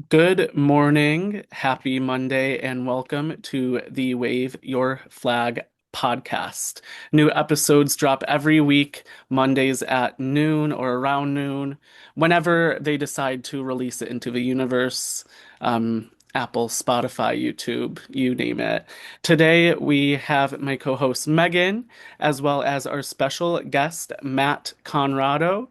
Good morning, happy Monday, and welcome to the Wave Your Flag podcast. New episodes drop every week, Mondays at noon or around noon, whenever they decide to release it into the universe. Apple, Spotify, YouTube, you name it. Today we have my co-host Megan, as well as our special guest Matt Conrado,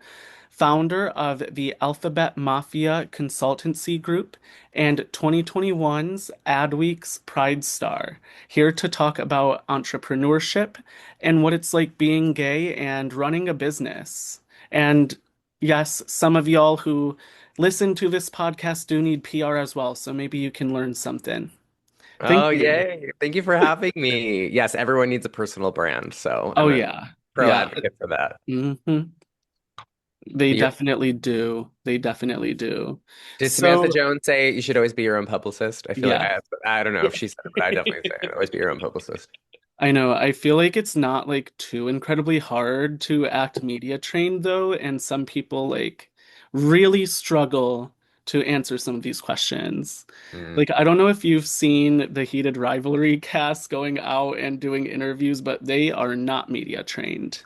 founder of the Alphabet Mafia Consultancy Group and 2021's Adweek's Pride Star, here to talk about entrepreneurship and what it's like being gay and running a business. And yes, some of y'all who listen to this podcast do need PR as well, so maybe you can learn something. Thank Oh, you. yay. Thank you for having me. Yes, everyone needs a personal brand, so Oh, I'm a yeah. pro Yeah. advocate for that. hmm They But you, definitely do. They definitely do. did Samantha So, Jones say you should always be your own publicist? I feel like yeah. I don't know if she said it, but I definitely say always be your own publicist. I know. I feel like it's not like too incredibly hard to act media trained though, and some people like really struggle to answer some of these questions. Mm. Like, I don't know if you've seen the heated rivalry cast going out and doing interviews, but they are not media trained.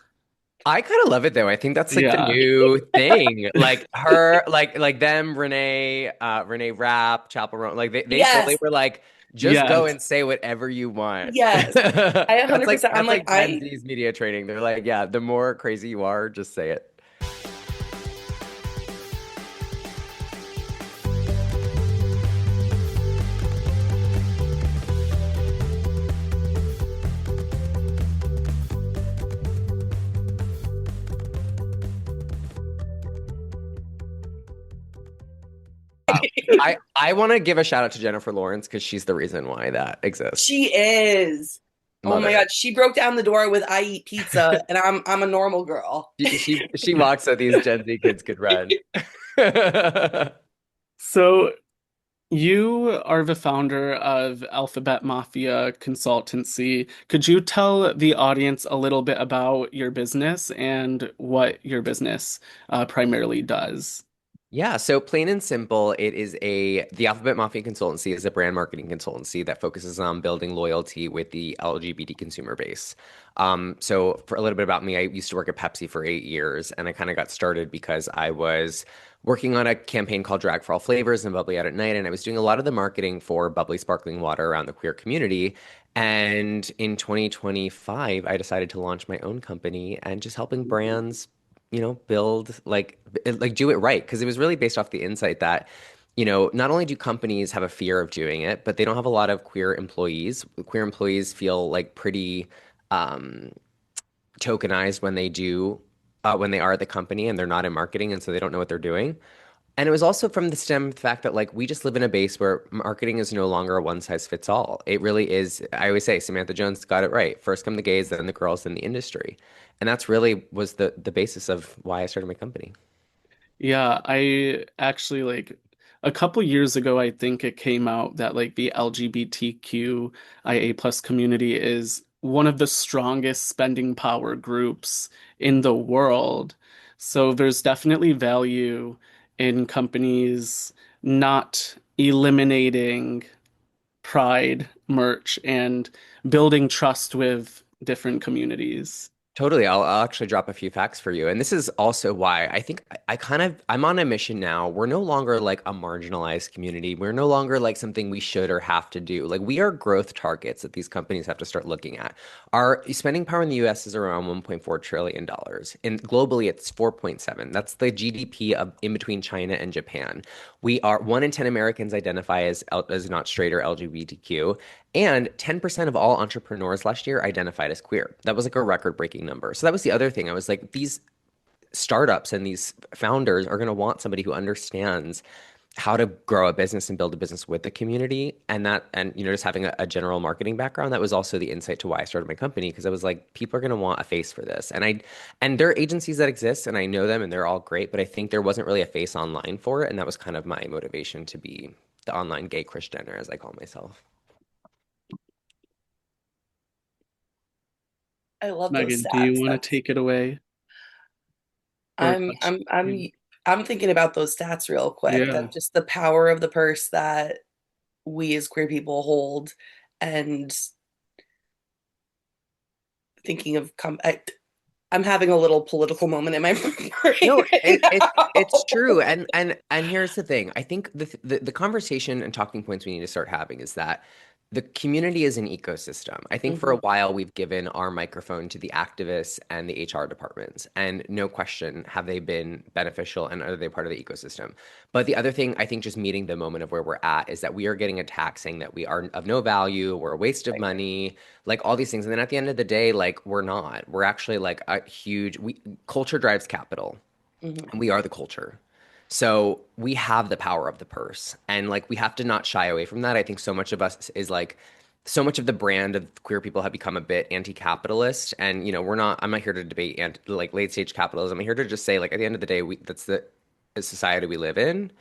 I kind of love it though. I think that's like the Yeah. new thing. Like her, like them, Renee Rapp, Chapel Roan, like they totally Yes, were like, just go Yes. and say whatever you want. yes. I That's like 100%. I'm that's like, like Gen Z's media training. They're like, yeah, the more crazy you are, just say it. Wow. I want to give a shout out to Jennifer Lawrence because she's the reason why that exists. she is. Oh my Mother. God, she broke down the door with "I eat pizza," and I'm a normal girl. She walks so these Gen Z kids could run. So you are the founder of Alphabet Mafia Consultancy. Could you tell the audience a little bit about your business and what your business primarily does? Yeah, so plain and simple, the Alphabet Mafia Consultancy is a brand marketing consultancy that focuses on building loyalty with the LGBT consumer base. So for a little bit about me, I used to work at Pepsi for 8 years, and I kind of got started because I was working on a campaign called Drag for All Flavors and Bubbly Out at Night, and I was doing a lot of the marketing for bubbly sparkling water around the queer community. And in 2025, I decided to launch my own company and just helping brands build like do it right. Because it was really based off the insight that, not only do companies have a fear of doing it, but they don't have a lot of queer employees. Queer employees feel like pretty um, tokenized when they are at the company and they're not in marketing, and so they don't know what they're doing. And it was also from the fact that like we just live in a base where marketing is no longer a one size fits all. It really is. I always say Samantha Jones got it right. First come the gays, then the girls, then the industry. And that's really was the basis of why I started my company. Yeah, I actually like a couple years ago, I think it came out that like the LGBTQIA plus community is one of the strongest spending power groups in the world. So there's definitely value in companies not eliminating pride merch and building trust with different communities. Totally. I'll actually drop a few facts for you. And this is also why I think I'm on a mission now. We're no longer like a marginalized community. We're no longer like something we should or have to do. Like we are growth targets that these companies have to start looking at. Our spending power in the US is around $1.4 trillion dollars. And globally it's 4.7. That's the GDP of in between China and Japan. We are 1 in 10 Americans identify as not straight or LGBTQ. And 10% of all entrepreneurs last year identified as queer. That was like a record-breaking number. So that was the other thing. I was like, these startups and these founders are going to want somebody who understands how to grow a business and build a business with the community. And just having a general marketing background, that was also the insight to why I started my company, because I was like, people are going to want a face for this. And there are agencies that exist and I know them and they're all great, but I think there wasn't really a face online for it. And that was kind of my motivation to be the online gay Christianer, as I call myself. I love those Megan, do you stats. want to That's take it away or a I'm I'm I'm question? I'm thinking about those stats real quick, Yeah. that just the power of the purse that we as queer people hold, and thinking of I'm having a little political moment in my brain No, right it's now. true. And here's the thing. I think the conversation and talking points we need to start having is that the community is an ecosystem. I think for a Mhm. while we've given our microphone to the activists and the HR departments, and no question have they been beneficial and are they part of the ecosystem. But the other thing, I think just meeting the moment of where we're at is that we are getting attacked saying that we are of no value, we're a waste of money, like all these things. And then at the end of the day, like we're not. We're actually like a huge culture drives capital Mhm. and we are the culture. So we have the power of the purse. And like we have to not shy away from that. I think so much of us is like so much of the brand of queer people have become a bit anti-capitalist. And I'm not here to debate like late stage capitalism. I'm here to just say like at the end of the day, that's the society we live in.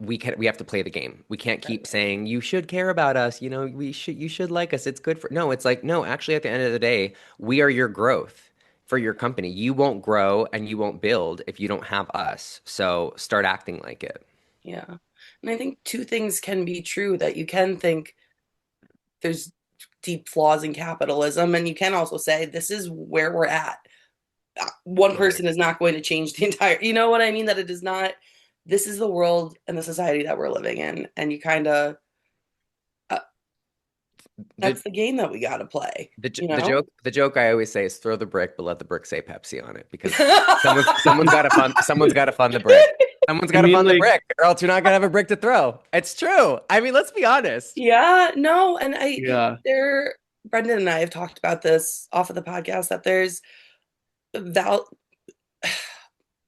We have to play the game. We can't keep Right. saying you should care about us, you should like us. It's good for no, it's like no, actually at the end of the day, we are your growth for your company. You won't grow and you won't build if you don't have us. So start acting like it. Yeah. And I think two things can be true, that you can think there's deep flaws in capitalism, and you can also say this is where we're at. One Totally. person is not going to change the entire, you know what I mean? That it is not, this is the world and the society that we're living in. And you kind of, uh, The that's the game that we got to play, the you the know? joke I always say is throw the brick, but let the brick say Pepsi on it because someone's got to fund the brick. Someone's I got to mean, fund the like, brick, or else you're not gonna have a brick to throw. It's true. I mean, let's be honest. Yeah, no, and yeah, there, Brendan and I have talked about this off of the podcast, that there's val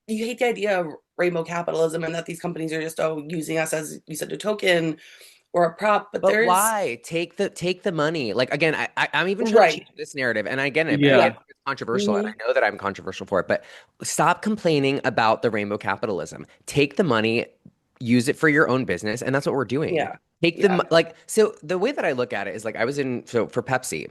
you hate the idea of rainbow capitalism, and that these companies are just, oh, using us as you said, a token or a prop, but But there's why? Take the money. Like again, I'm even trying to right. change this narrative. And again, I yeah, Yeah. know it's controversial, and Hmm. I know that I'm controversial for it. But stop complaining about the rainbow capitalism. Take the money, use it for your own business, and that's what we're doing. Yeah. Take the Yeah. like. So the way that I look at it is like I was in so for Pepsi.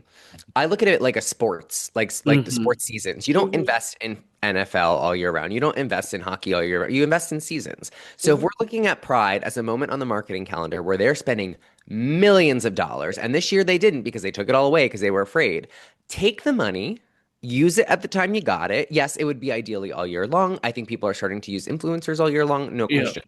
I look at it like a sports, like the hmm, sports seasons. You don't Hmm. invest in NFL all year round. You don't invest in hockey all year round. You invest in seasons. So if Hmm. we're looking at Pride as a moment on the marketing calendar where they're spending millions of dollars, and this year they didn't because they took it all away because they were afraid. Take the money, use it at the time you got it. Yes, it would be ideally all year long. I think people are starting to use influencers all year long, no yeah, question.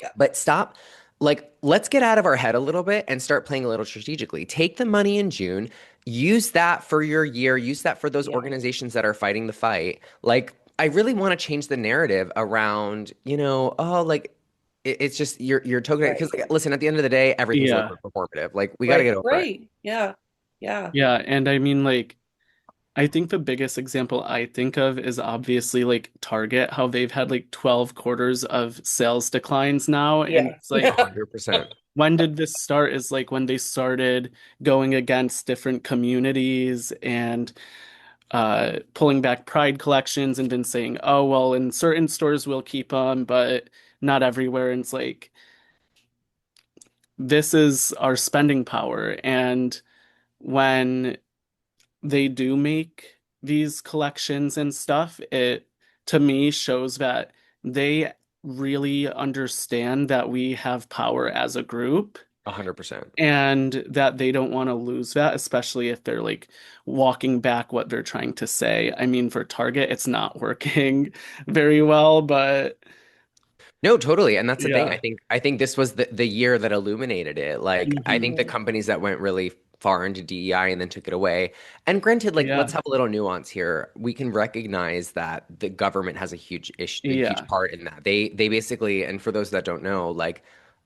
Yeah. But stop, like, let's get out of our head a little bit and start playing a little strategically. Take the money in June, use that for your year, use that for those Yeah. organizations that are fighting the fight. Like, I really want to change the narrative around, oh, like, it's just you're token Right. because like, listen, at the end of the day, everything's a little yeah, bit performative. Like, we got to Right. get over it. Right. Yeah. Yeah. yeah. And I mean, like, I think the biggest example I think of is obviously like Target, how they've had like 12 quarters of sales declines now. And Yeah. it's like, 100%. when did this start? Is like when they started going against different communities and pulling back Pride collections and then saying, oh, well, in certain stores we'll keep them, but not everywhere. And it's like, this is our spending power. And when they do make these collections and stuff, it to me shows that they really understand that we have power as a group 100%. and that they don't want to lose that, especially if they're like walking back what they're trying to say. I mean, for Target, it's not working very well, but No, totally. And that's the thing. yeah. I think this was the year that illuminated it. Like I think Hmm. the Mhm. companies that went really far into DEI and then took it away. And granted, like let's Yeah. have a little nuance here. We can recognize that the government has a huge issue, a huge Yeah. part in that. They basically, and for those that don't know, like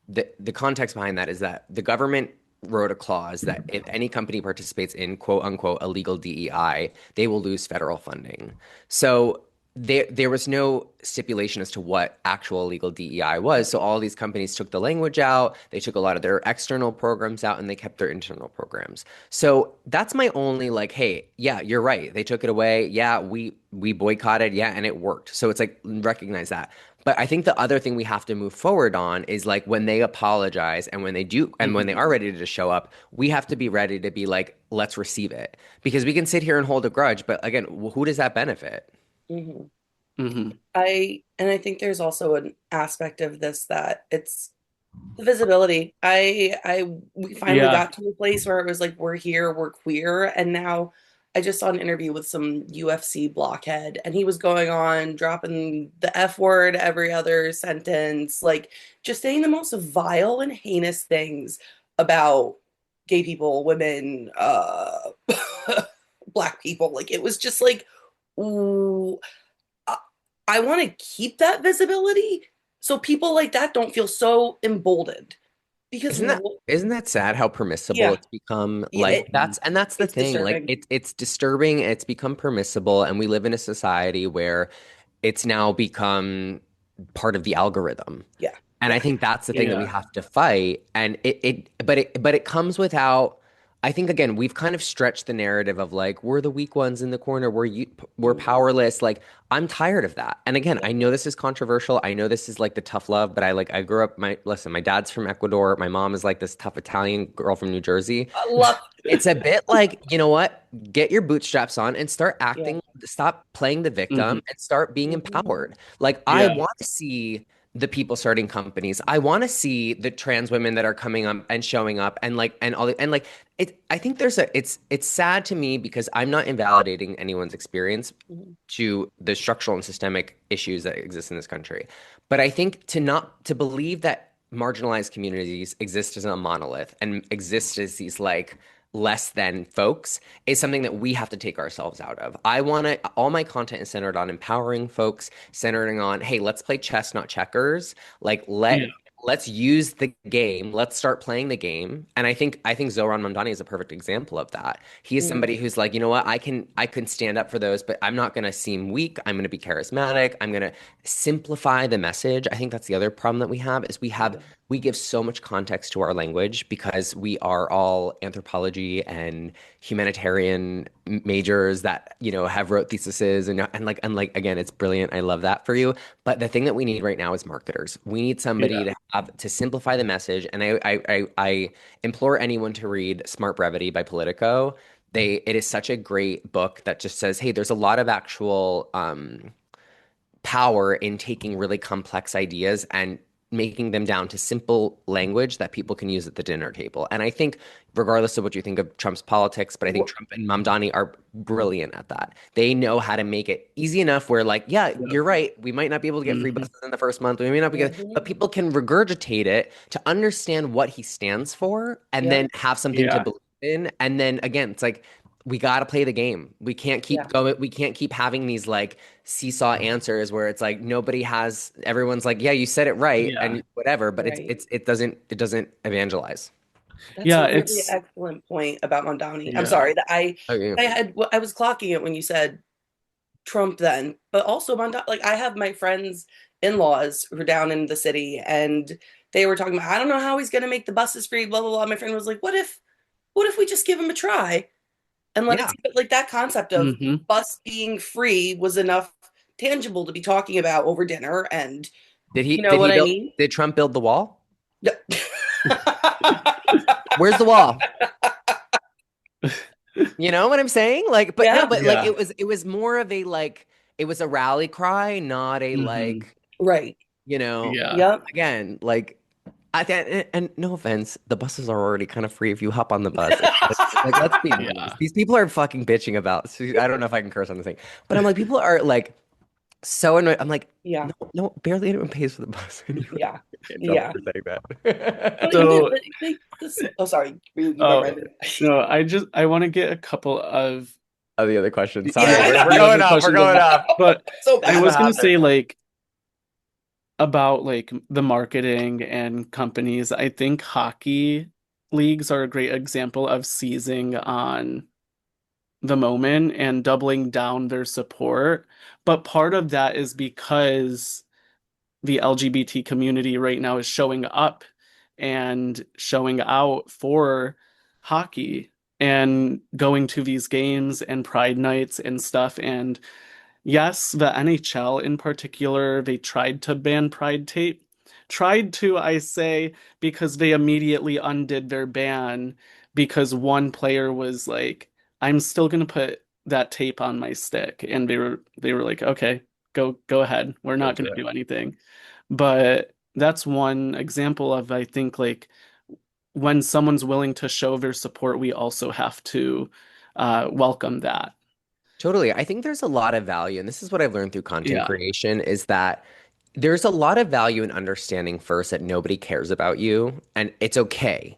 the context behind that is that the government wrote a clause that if any company participates in quote unquote illegal DEI, they will lose federal funding. So there was no stipulation as to what actual illegal DEI was. So all these companies took the language out, they took a lot of their external programs out, and they kept their internal programs. So that's my only like, hey, yeah, you're right. They took it away. Yeah, we boycotted. Yeah, and it worked. So it's like recognize that. But I think the other thing we have to move forward on is like when they apologize and when they do and when they Hmm. are ready to show up, we have to be ready to be like, let's receive it. Because we can sit here and hold a grudge, but again, who does that benefit? Mhm. Hmm. I think there's also an aspect of this that it's the visibility. We finally Yeah. got to a place where it was like, we're here, we're queer. And now I just saw an interview with some UFC blockhead, and he was going on dropping the F word every other sentence, like just saying the most vile and heinous things about gay people, women, black people. Like it was just like, ooh, I, I want to keep that visibility so people like that don't feel so emboldened. Because Isn't that sad how permissible yeah, it's become? yeah, Like that's the it's thing. Like disturbing. it's disturbing. It's become permissible, and we live in a society where it's now become part of the algorithm. Yeah, And I yeah. think that's the thing that we Yeah. have to fight. And it comes without, I think again, we've kind of stretched the narrative of like, we're the weak ones in the corner, we're Mhm. powerless. Like, I'm tired of that. And again, I know this is controversial. I know this is like the tough love, but I grew up, my dad's from Ecuador. My mom is like this tough Italian girl from New Jersey. I love. It's a bit like, you know what? Get your bootstraps on and start Yeah. acting, stop playing the Hmm. victim and start being Mhm. empowered. Like, I Yeah. want to see the people starting companies. I want to see the trans women that are coming up and showing up and like and all and like I think it's sad to me because I'm not invalidating anyone's experience Mhm. to the structural and systemic issues that exist in this country. But I think to believe that marginalized communities exist as a monolith and exist as these like less than folks is something that we have to take ourselves out of. I want to, all my content is centered on empowering folks, centering on, hey, let's play chess, not checkers. Like Yeah. let's use the game. Let's start playing the game. And I think Zoran Mamdani is a perfect example of that. He is Mhm. somebody who's like, you know what, I can stand up for those, but I'm not going to seem weak. I'm going to be charismatic. I'm going to simplify the message. I think that's the other problem that we have is Yeah. we give so much context to our language because we are all anthropology and humanitarian majors that have wrote theses and like again, it's brilliant. I love that for you. But the thing that we need right now is marketers. We need somebody Yeah. to simplify the message. And I implore anyone to read Smart Brevity by Politico. It is such a great book that just says, hey, there's a lot of actual power in taking really complex ideas and making them down to simple language that people can use at the dinner table. And I think, regardless of what you think of Trump's politics, but I think Wh- Trump and Mamdani are brilliant at that. They know how to make it easy enough where, like, yeah, Yeah. you're right. We might not be able to get free Hmm. buses in the first month. We may not be, Mhm. but people can regurgitate it to understand what he stands for and Yep. then have something to Yeah. believe in. And then again, it's like, we got to play the game. We can't keep Yeah. going. We can't keep having these like seesaw answers where it's like nobody has everyone's like, yeah, you said it right Yeah. and whatever, but Right. it doesn't evangelize. That's a Yeah. really It's excellent point about Mondani. I'm yeah. sorry that Okay. I was clocking it when you said Trump then, but also Mondani. Like I have my friends in-laws who are down in the city, and they were talking about, I don't know how he's going to make the buses free, blah blah blah. My friend was like, what if we just give him a try and let it Yeah. see? But like that concept of Hmm. bus being free was enough tangible to be talking about over dinner, and Did he you know did what he I build mean? did Trump build the wall? Yeah. Where's the wall? You know what I'm saying? Like, but no, Yeah. but like Yeah. it was more of a like it was a rally cry, not a Hmm. like, Right. Yeah. Yep. again, like and no offense, the buses are already kind of free if you hop on the bus. Like, let's be honest. Yeah. These people are fucking bitching about. I don't know if I can curse on this thing, but I'm like, people are like so annoyed. I'm like, Yeah. no, no, barely anyone pays for the bus anyway. Yeah. In trouble Yeah. for saying But that. even So, this. Oh, sorry. You went oh right in. no, I want to get a couple of Oh, the other question. Yeah, Sorry, I we're the going other off. We're questions of going that, off. but so I Thanks for bad. was gonna hopping. say like about like the marketing and companies. I think hockey leagues are a great example of seizing on the moment and doubling down their support. But part of that is because the LGBT community right now is showing up and showing out for hockey and going to these games and pride nights and stuff. And yes, the NHL in particular, they tried to ban Pride tape. Tried to, I say, because they immediately undid their ban because one player was like, I'm still gonna put that tape on my stick. And they were like, okay. go ahead. We're Go not to going to it. do anything. But that's one example of, I think, like when someone's willing to show their support, we also have to welcome that. Totally. I think there's a lot of value, and this is what I've learned through content Yeah. creation, is that there's a lot of value in understanding first that nobody cares about you, and it's okay.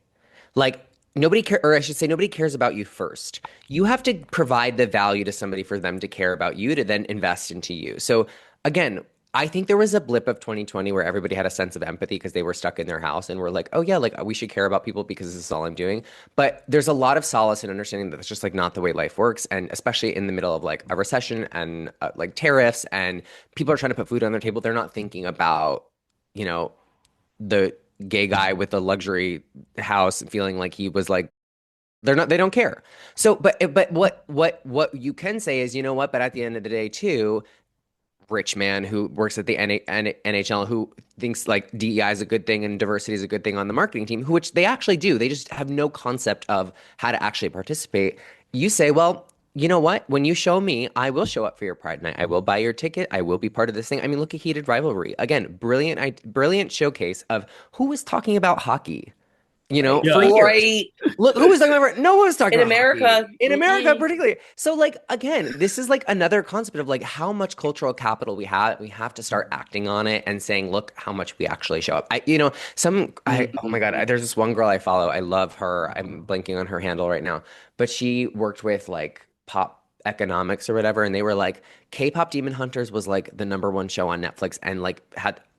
Like nobody care, or I should say, nobody cares about you first. You have to provide the value to somebody for them to care about you to then invest into you. So again, I think there was a blip of 2020 where everybody had a sense of empathy because they were stuck in their house and were like, oh yeah, like we should care about people because this is all I'm doing. But there's a lot of solace in understanding that that's just like not the way life works. And especially in the middle of like a recession and like tariffs and people are trying to put food on their table, they're not thinking about, you know, the gay guy with the luxury house feeling like he was like they don't care. So but what you can say is, you know what, but at the end of the day too, rich man who works at the NHL who thinks like DEI is a good thing and diversity is a good thing on the marketing team, which they actually do. They just have no concept of how to actually participate. You say, well, you know what? When you show me, I will show up for your Pride Night. I will buy your ticket. I will be part of this thing. I mean, look at Heated Rivalry. Again, brilliant showcase of who was talking about hockey, Right. for Yeah. years. Right. Look, who was talking about? No one was talking In about hockey America. in America, Mm-mm. particularly. So, like, again, this is like another concept of like how much cultural capital we have. We have to start acting on it and saying, look, how much we actually show up. Oh my God, Mhm. there's this one girl I follow. I love her. I'm blanking on her handle right now, but she worked with like pop economics or whatever, and they were like, K-pop Demon Hunters was like the number one show on Netflix, and like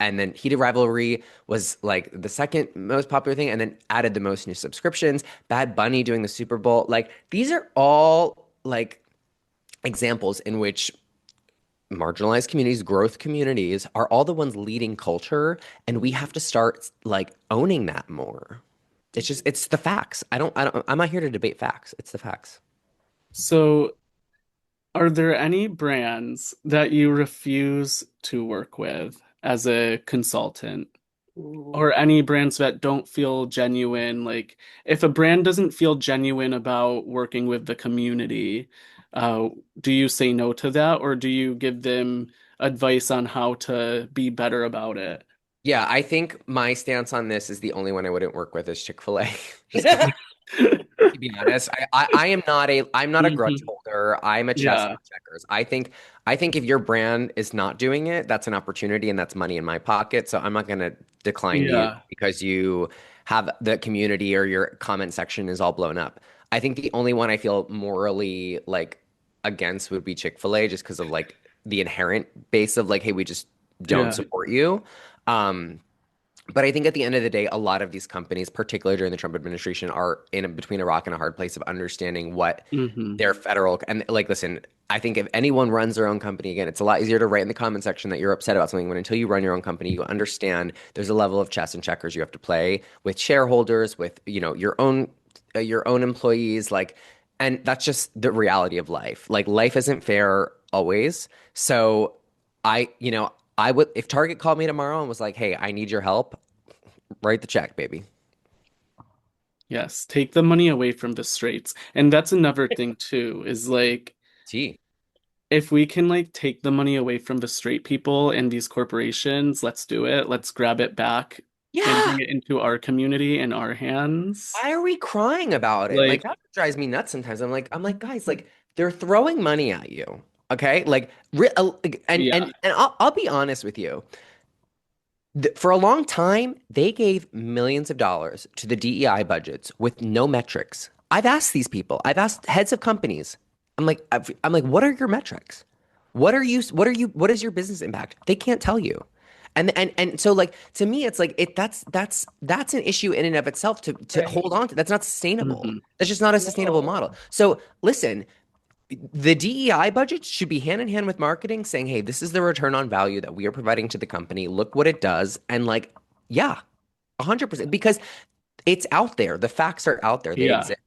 and then Heated Rivalry was like the second most popular thing, and then added the most new subscriptions. Bad Bunny doing the Super Bowl. Like these are all like examples in which marginalized communities, growth communities are all the ones leading culture, and we have to start like owning that more. It's the facts. I'm not here to debate facts. It's the facts. So, are there any brands that you refuse to work with as a consultant? Ooh. Or any brands that don't feel genuine? Like, if a brand doesn't feel genuine about working with the community, uh, do you say no to that, or do you give them advice on how to be better about it? Yeah, I think my stance on this is the only one I wouldn't work with is Chick-fil-A. Just because to be honest, I'm not a grudge Mhm. holder. I'm a chess Yeah, on checkers. I think if your brand is not doing it, that's an opportunity and that's money in my pocket. So I'm not gonna decline you yeah. because you have the community or your comment section is all blown up. I think the only one I feel morally like against would be Chick-fil-A just because of like the inherent base of like, hey, we just don't Yeah. support you. Um, but I think at the end of the day, a lot of these companies, particularly during the Trump administration, are between a rock and a hard place of understanding what Hmm. their federal and like, listen, I think if anyone runs their own company, again, it's a lot easier to write in the comment section that you're upset about something when until you run your own company, you understand there's a level of chess and checkers you have to play with shareholders, with your own employees, like, and that's just the reality of life. Like life isn't fair always. So I would if Target called me tomorrow and was like, "Hey, I need your help," write the check, baby. Yes, take the money away from the straights. And that's another thing too, is like T. if we can like take the money away from the straight people and these corporations, let's do it. Let's grab it back and Yeah. bring it into our community and our hands. Why are we crying about it? Like Like, that drives me nuts sometimes. I'm like, guys, like they're throwing money at you. Okay? Like yeah. and I'll be honest with you. For a long time, they gave millions of dollars to the DEI budgets with no metrics. I've asked these people. I've asked heads of companies. I'm like, what are your metrics? What is your business impact? They can't tell you. And so like to me, it's like that's an issue in and of itself to Right. hold on to. That's not sustainable. Hmm. That's just not a sustainable No. model. So listen, the DEI budget should be hand in hand with marketing, saying, hey, this is the return on value that we are providing to the company. Look what it does. And like, yeah, 100%. Because it's out there. The facts are out there. They Yeah. exist.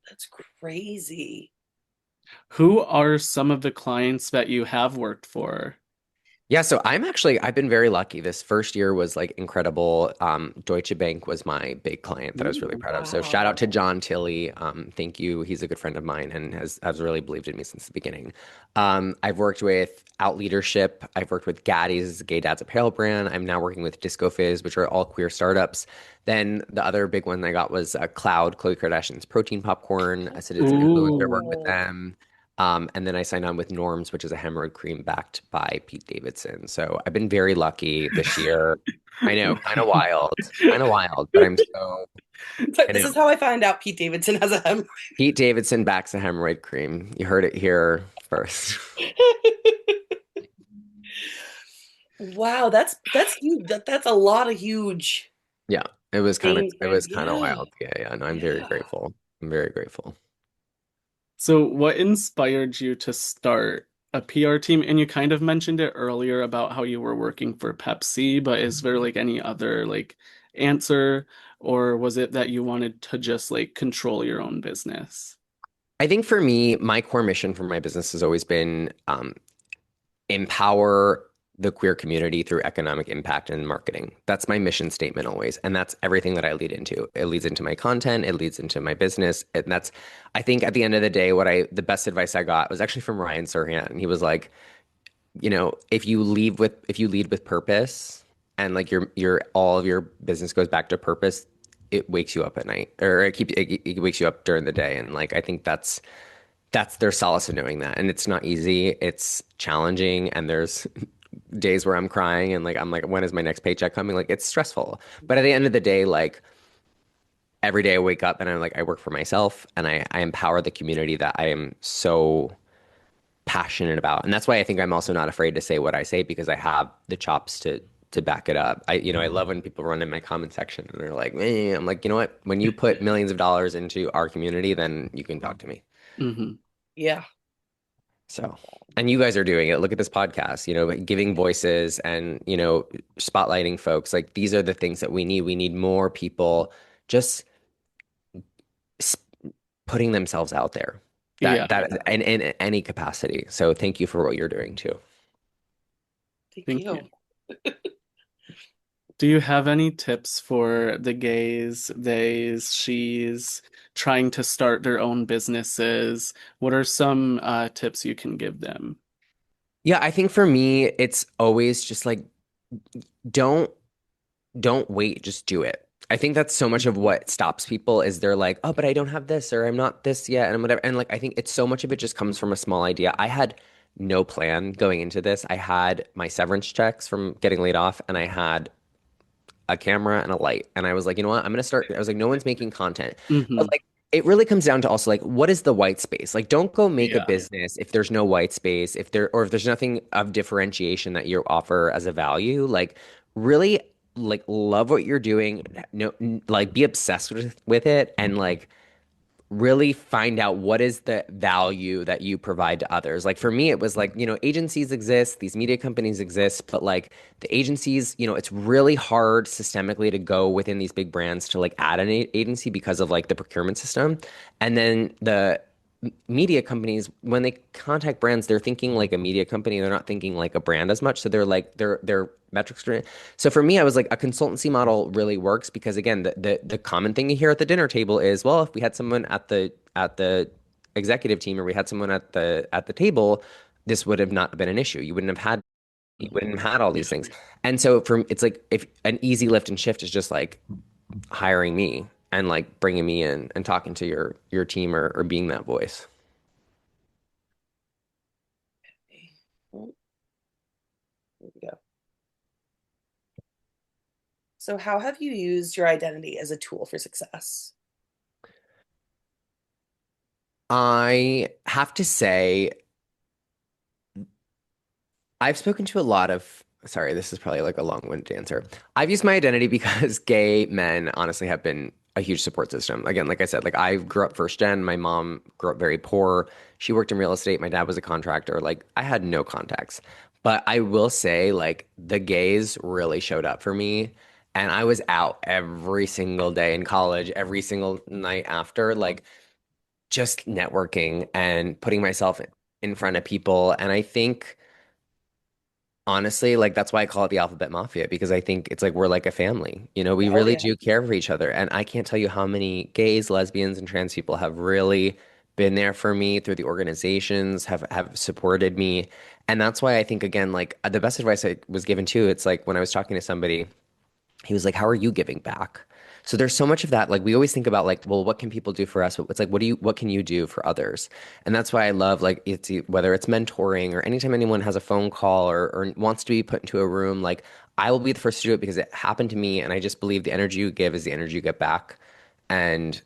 That's crazy. Who are some of the clients that you have worked for? Yeah, so I've been very lucky. This first year was like incredible. Deutsche Bank was my big client that I was really Ooh. proud of. So shout out to Wow. John Tilley. Thank you. He's a good friend of mine and has really believed in me since the beginning. I've worked with Out Leadership. I've worked with Gaddy's, Gay Dad's apparel brand. I'm now working with Disco Fizz, which are all queer startups. Then the other big one I got was Cloud, Khloe Kardashian's protein popcorn. I did some influencer work with Ooh. Oh, them. And then I signed on with Norms, which is a hemorrhoid cream backed by Pete Davidson. So I've been very lucky this year. I know, kind of wild, but so I this know. is how I find out Pete Davidson has a hemorrhoid. Pete Davidson backs a hemorrhoid cream. You heard it here first. Wow, that's huge. That's a lot of huge Yeah, name it brands. was kind of Yeah, wild. Yeah, yeah. No, I'm very yeah. grateful. I'm very grateful. So, what inspired you to start a PR team? And you kind of mentioned it earlier about how you were working for Pepsi, but is there like any other like answer, or was it that you wanted to just like control your own business? I think for me, my core mission for my business has always been empower the queer community through economic impact and marketing. That's my mission statement always. And that's everything that I lead into. It leads into my content, it leads into my business. And that's, I think at the end of the day, the best advice I got was actually from Ryan Serhant. And he was like, if you lead with purpose and like all of your business goes back to purpose, it wakes you up at night or it wakes you up during the day. And like, I think that's their solace in knowing that. And it's not easy. It's challenging. And there's days where I'm crying and like I'm like, when is my next paycheck coming? Like it's stressful. But at the end of the day, like every day I wake up and I'm like, I work for myself and I empower the community that I am so passionate about. And that's why I think I'm also not afraid to say what I say because I have the chops to back it up. I love when people run in my comment section and they're like, eh. I'm like, you know what? When you put millions of dollars into our community, then you can talk to me. Hmm. Yeah. So, and you guys are doing it. Look at this podcast, giving voices and, spotlighting folks. Like these are the things that we need. We need more people just s- putting themselves out there. Yeah, And in any capacity. So thank you for what you're doing too. Thank thank you. you. Do you have any tips for the gays, theys, she's trying to start their own businesses? What are some tips you can give them? Yeah, I think for me, it's always just like don't don't wait, just do it. I think that's so much of what stops people is they're like, oh, but I don't have this or I'm not this yet and whatever. And like I think it's so much of it just comes from a small idea. I had no plan going into this. I had my severance checks from getting laid off and I had a camera and a light. And I was like, you know what? I'm gonna start. I was like, no one's making content. But Hmm. like it really comes down to also like what is the white space? Like don't go make a Yeah. business if there's no white space, if there's nothing of differentiation that you offer as a value. Like really like love what you're doing. No, like be obsessed with it and like really find out what is the value that you provide to others. Like for me, it was like, agencies exist, these media companies exist, but like the agencies, it's really hard systemically to go within these big brands to like add an agency because of like the procurement system. And then the media companies, when they contact brands, they're thinking like a media company. They're not thinking like a brand as much. So they're like their metrics are. So for me, I was like a consultancy model really works because again, the common thing you hear at the dinner table is, well, if we had someone at the executive team or we had someone at the table, this would have not been an issue. You wouldn't have had all these things. And so for it's like if an easy lift and shift is just like hiring me and like bringing me in and talking to your team or being that voice. There we go. So, how have you used your identity as a tool for success? I have to say, I've spoken to a lot of, sorry, this is probably like a long-winded answer. I've used my identity because gay men honestly have been a huge support system. Again, like I said, like I grew up first gen. My mom grew up very poor. She worked in real estate. My dad was a contractor. Like I had no contacts. But I will say, like the gays really showed up for me. And I was out every single day in college, every single night after, like just networking and putting myself in front of people. And I think Honestly, like that's why I call it the Alphabet Mafia because I think it's like we're like a family. You know, we Oh really yeah. do care for each other. And I can't tell you how many gays, lesbians, and trans people have really been there for me through the organizations, have supported me. And that's why I think again, like the best advice I was given too, it's like when I was talking to somebody he was like, "How are you giving back?" So there's so much of that. Like we always think about like, well, what can people do for us? But it's like, what can you do for others? And that's why I love like whether it's mentoring or anytime anyone has a phone call or wants to be put into a room, like I will be the first to do it because it happened to me, and I just believe the energy you give is the energy you get back. And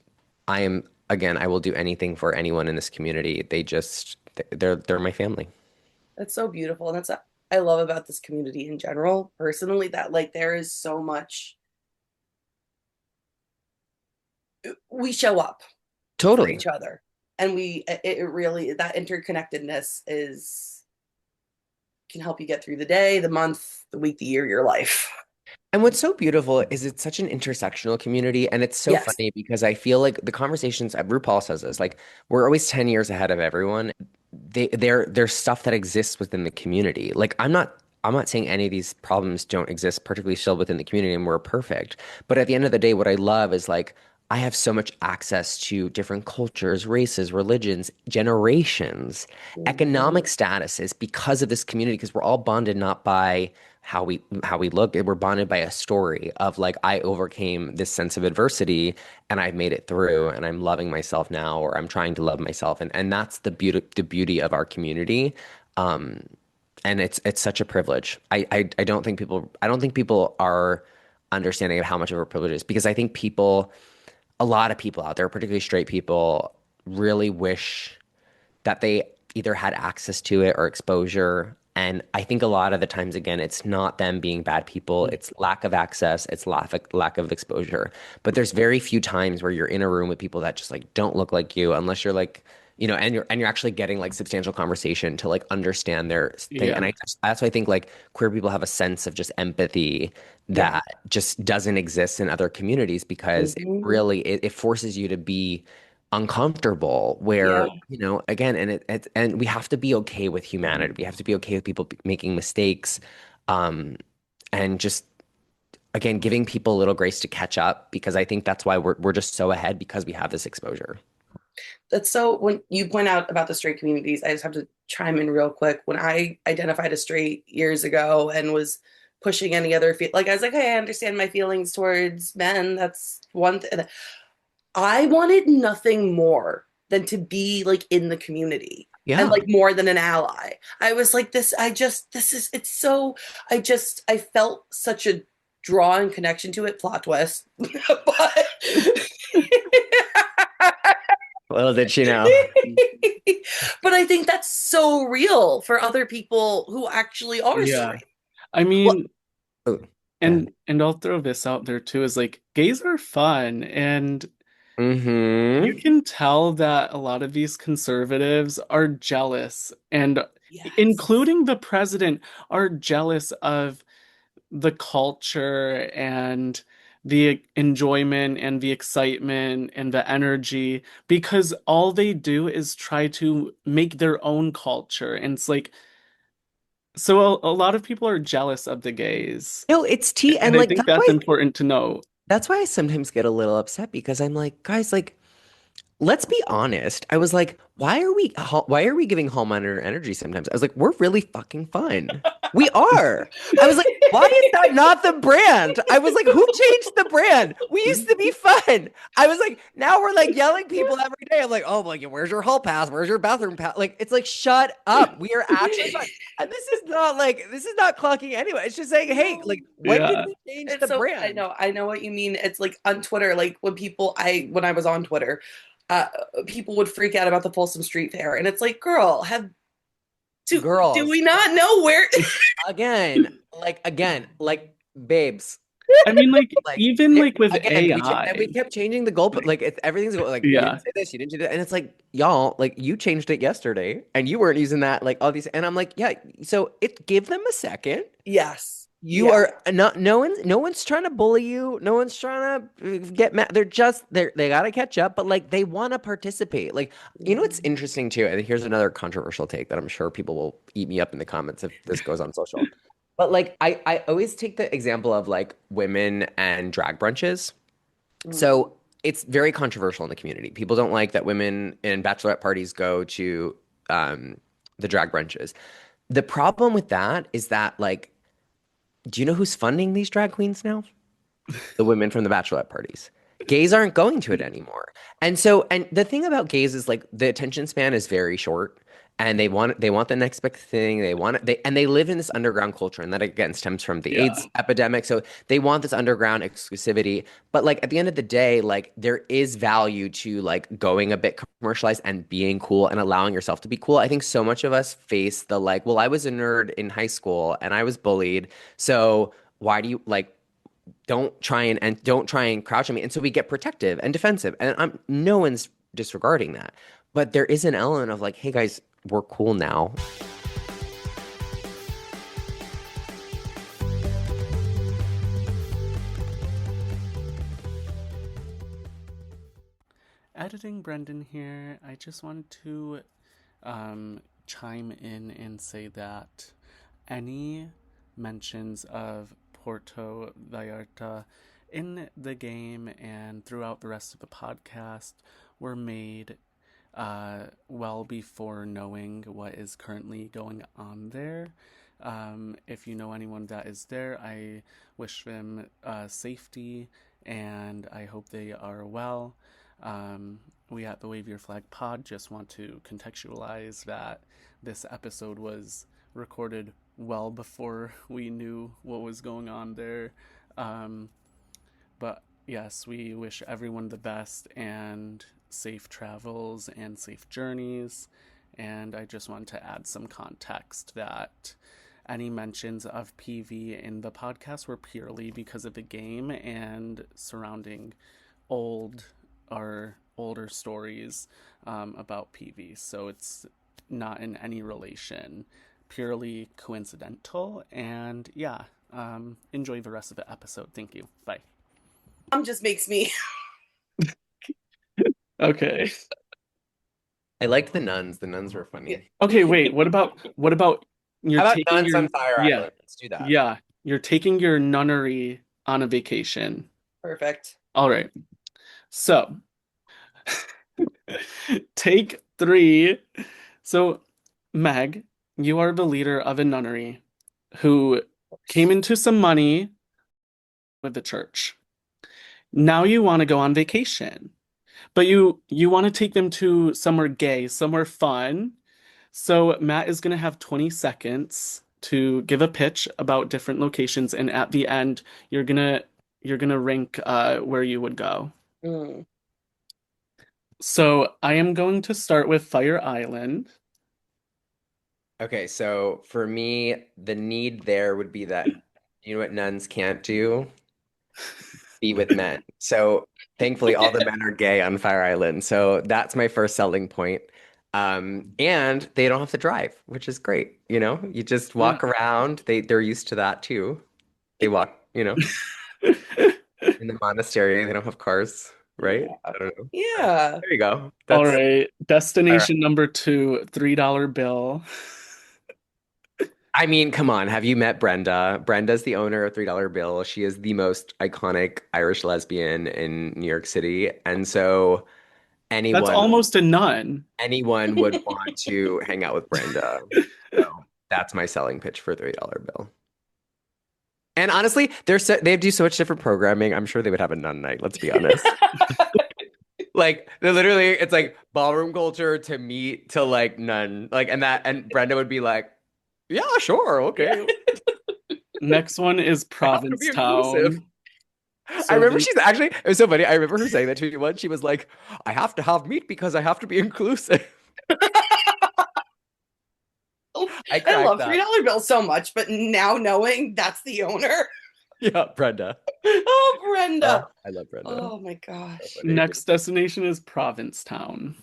I am again, I will do anything for anyone in this community. They're my family. That's so beautiful. And that's what I love about this community in general, personally, that like there is so much we show up for Totally. each other. And it really that interconnectedness is can help you get through the day, the month, the week, the year, your life. And what's so beautiful is it's such an intersectional community. And it's so Yes. funny because I feel like the conversations, RuPaul says this, like we're always 10 years ahead of everyone. There's stuff that exists within the community. Like I'm not saying any of these problems don't exist, particularly still within the community and we're perfect. But at the end of the day, what I love is like I have so much access to different cultures, races, religions, generations, Mhm. economic statuses because of this community, because we're all bonded not by how we look. We're bonded by a story of like I overcame this sense of adversity and I've made it through and I'm loving myself now or I'm trying to love myself and that's the beauty of our community. Um, and it's such a privilege. I don't think people are understanding of how much of a privilege it is because I think a lot of people out there, particularly straight people, really wish that they either had access to it or exposure. And I think a lot of the times, again, it's not them being bad people. It's lack of access. It's lack of exposure. But there's very few times where you're in a room with people that just like don't look like you, unless you're like, and you're actually getting like substantial conversation to like understand their thing. Yeah. And that's why I think like queer people have a sense of just empathy Yeah. that just doesn't exist in other communities because Mhm. it forces you to be uncomfortable Yeah. where again and we have to be okay with humanity, we have to be okay with people making mistakes, um and just again giving people a little grace to catch up because I think that's why we're just so ahead because we have this exposure. That's so when you point out about the straight communities, I just have to chime in real quick. When I identified as straight years ago and was pushing any other like I was like, hey, I understand my feelings towards men. That's one thing. I wanted nothing more than to be like in the community and Yeah. like more than an ally. I was like, this is, it's so, I felt such a draw and connection to it, plot twist. But, Little did she know. but I think that's so real for other people who actually are Yeah. straight. I Well, mean, Oh, God. and I'll throw this out there too, is like gays are fun and you Mm-hmm. can tell that a lot of these conservatives are jealous and yes. including the president are jealous of the culture and the enjoyment and the excitement and the energy because all they do is try to make their own culture. And it's like, so a lot of people are jealous of the gays. No, it's tea and And I like think that's important to know. that's why I sometimes get a little upset because I'm like, guys, like let's be honest. I was like, why are we giving Homelander energy sometimes? I was like, we're really fucking fun. We are. I was like, why is that not the brand? I was like, who changed the brand? We used to be fun. I was like, now we're like yelling people every day. I'm like, oh, like, where's your hall pass? Where's your bathroom pass? Like, it's like, shut up. We are actually fun. And this is not clocking anyway. It's just saying, hey, No. like, when did Yeah. we change It's the so brand? I know what you mean. It's like on Twitter, like when I was on Twitter, uh, people would freak out about the Folsom Street Fair, and it's like, girl, have do Girls. we not know where? Again, like babes, I mean, like, like even like with again, we AI. kept changing the goal, but like everything's like you didn't Yeah. say this, you didn't do that, and it's like y'all, like you changed it yesterday, and you weren't using that, like all these, and I'm like, yeah, so give them a second. Yes. You Yeah. are not no one's trying to bully you. No one's trying to get mad. They gotta catch up, but like they want to participate. Like what's interesting too, and here's another controversial take that I'm sure people will eat me up in the comments if this goes on social. But like I always take the example of like women and drag brunches. Mm. So it's very controversial in the community. People don't like that women in bachelorette parties go to um, the drag brunches. The problem with that is that like, do you know who's funding these drag queens now? The women from the bachelorette parties. Gays aren't going to it anymore. And so, and the thing about gays is like the attention span is very short and they want the next big thing. They live in this underground culture and that again stems from the Yeah. AIDS epidemic. So they want this underground exclusivity. But like at the end of the day, like there is value to like going a bit commercialized and being cool and allowing yourself to be cool. I think so much of us face the like, well, I was a nerd in high school and I was bullied. So why do you like don't try and crouch on me. And so we get protective and defensive. And no one's disregarding that. But there is an element of like, hey guys, we're cool now. Editing Brendan here. I just wanted to chime in and say that any mentions of Porto Vallarta in the game and throughout the rest of the podcast were made well before knowing what is currently going on there. If you know anyone that is there, I wish them safety and I hope they are well. We at the Wave Your Flag Pod just want to contextualize that this episode was recorded well before we knew what was going on there. Um, but yes, we wish everyone the best and safe travels and safe journeys. And I just want to add some context that any mentions of PV in the podcast were purely because of the game and surrounding old or older stories about PV. So it's not in any relation, purely coincidental. And yeah, enjoy the rest of the episode. Thank you. Bye. Just makes me. Okay. I liked the nuns. The nuns were Yeah. funny. Okay, wait. What about you're How about taking nuns your on Fire yeah, Island? Let's do that. yeah, you're taking your nunnery on a vacation. Perfect. All right. So, take three. So, Meg, you are the leader of a nunnery who came into some money with the church. Now you want to go on vacation, but you want to take them to somewhere gay, somewhere fun. So Matt is going to have 20 seconds to give a pitch about different locations, and at the end, you're gonna rank where you would go. Mm. So I am going to start with Fire Island. Okay, so for me, the need there would be that, you know what nuns can't do? Be with men. So thankfully, all the men are gay on Fire Island. So that's my first selling point. And they don't have to drive, which is great. You know, you just Yeah. walk around. They're used to that too. They walk, in the monastery. They don't have cars, right? Yeah. I don't know. Yeah. There you go. All That's right. all right. Destination number two, $3 bill. I mean, come on. Have you met Brenda? Brenda's the owner of $3 Bill. She is the most iconic Irish lesbian in New York City. And so That's anyone almost a nun. anyone would want to hang out with Brenda. So that's my selling pitch for $3 Bill. And honestly, they do so much different programming. I'm sure they would have a nun night, let's be honest. Like they're literally, it's like ballroom culture to meet to like nun. Like and Brenda would be like, yeah, sure, okay. Next one is I have to be inclusive. Provincetown. I So remember the she's actually, it was so funny. I remember her saying that to me once. She was like, I have to have meat because I have to be inclusive. I I cracked love that. $3 bill so much, but now knowing that's the owner. Yeah, Brenda. Oh, Brenda. I love Brenda. Oh my So gosh. funny. next destination is Provincetown.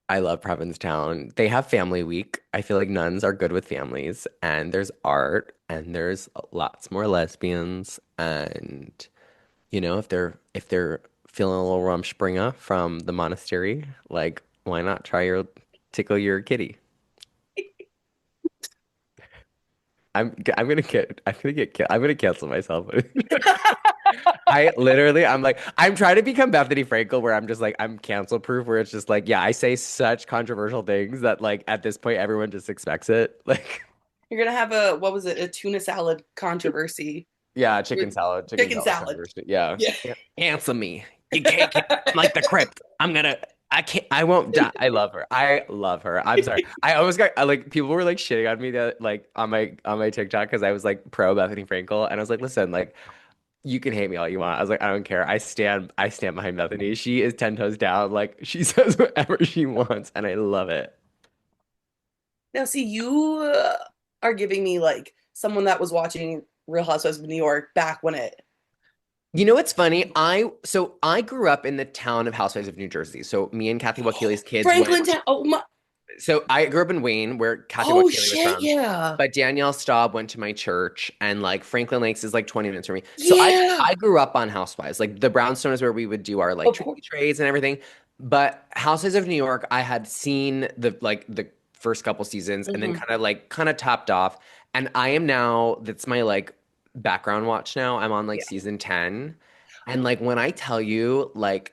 I love Provincetown. They have family week. I feel like nuns are good with families, and there's art, and there's lots more lesbians, and if they're feeling a little rumspringa from the monastery, like why not tickle your kitty? I'm gonna cancel myself. I'm like, I'm trying to become Bethany Frankel where I'm just like, I'm cancel proof, where it's just like, yeah, I say such controversial things that like at this point everyone just expects it. Like, You're gonna have what was it, a tuna salad controversy yeah, with chicken chicken salad salad. controversy. Yeah. Yeah. Cancel me. You can't I'm like the crypt. I can't, I won't die. I love her. I love her. I'm sorry. I almost got like people were like shitting on me that like on my TikTok because I was like pro Bethany Frankel and I was like, listen, like you can hate me all you want. I was like, I don't care. I stand behind Bethany. She is 10 toes down. Like she says whatever she wants, and I love it. Now, see, you are giving me like someone that was watching Real Housewives of New York back when it. You know what's funny? I grew up in the town of Housewives of New Jersey. So me and Kathy Wakili's kids went. Franklin Town. Oh my. So I grew up in Wayne, where Kathy Oh Wakili was shit. from. Yeah. But Danielle Staub went to my church, and like Franklin Lakes is like 20 minutes from me. So Yeah. I grew up on Housewives. Like the brownstone is where we would do our like Of course. tricky trades and everything. But Housewives of New York, I had seen the first couple seasons and then Hmm. kind of topped off. And I am now, that's my like background watch now. I'm on like Yeah. season 10. And like when I tell you like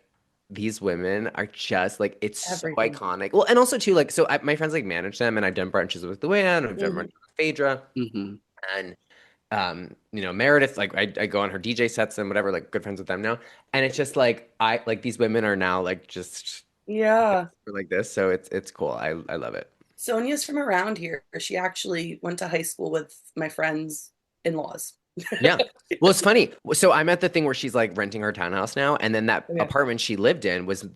these women are just like it's so Everything. iconic. Well, and also too like my friends like manage them, and I've done brunches with Luann, I've done brunches Hmm. with Phaedra, Hmm. and you know Meredith. Like I go on her DJ sets and whatever. Like good friends with them now, and it's just like I like these women are now like just Yeah. like this. So it's cool. I love it. Sonia's from around here. She actually went to high school with my friends' in-laws. Yeah. Well, it's funny. So I'm at the thing where she's like renting her townhouse now, and then that Yeah. apartment she lived in was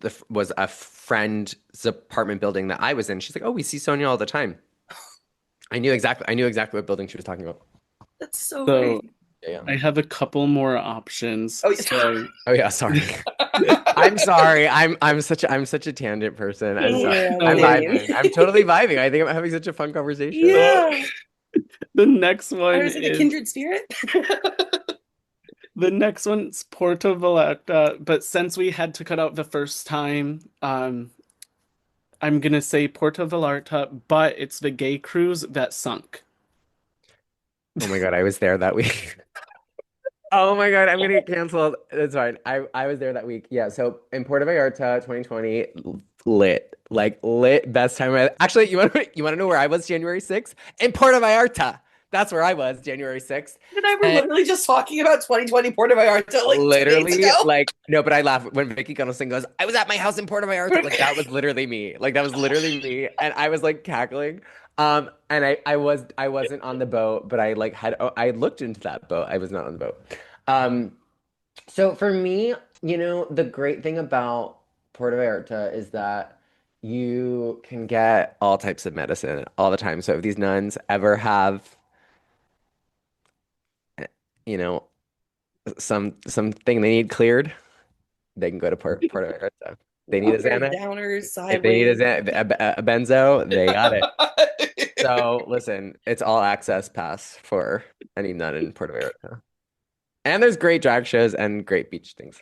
a friend's apartment building that I was in. She's like, "Oh, we see Sonia all the time." I knew exactly what building she was talking about. That's so So crazy. Yeah, yeah. I have a couple more options. Oh So Oh yeah, sorry. I'm sorry. I'm such a tangent person. I'm sorry. yeah, I'm no, same. vibing. I'm totally vibing. I think I'm having such a fun conversation. so Yeah. the next I one was like a is kindred spirit. the next one's Porto Valletta, but since we had to cut out the first time, I'm gonna say Porto Vallarta, but it's the gay cruise that sunk. Oh my God, I was there that week. Oh my God, I'm gonna get canceled. That's fine. I was there that week. Yeah, so in Puerto Vallarta, 2020, lit. Like lit best time. Actually, you want to know where I was January 6th? In Puerto Vallarta. That's where I was January 6th. And I were literally just talking about 2020 Puerto Vallarta like 2 days Literally, ago. like, no, but I laugh when Vicky Gunnelson goes, I was at my house in Puerto Vallarta. Like, that was literally me. Like, that was literally me. And I was like cackling. And I wasn't on the boat, but I like had, oh, I looked into that boat. I was not on the boat. Um, so for me, you know, the great thing about Puerto Vallarta is that you can get all types of medicine all the time. So if these nuns ever have, you know, something they need cleared, they can go to Puerto Vallarta. They need a Uppers, Xanax. downers, If they need sideways. a benzo, they got it. So listen, it's all access pass for any nun in Puerto Vallarta. And there's great drag shows and great beach things.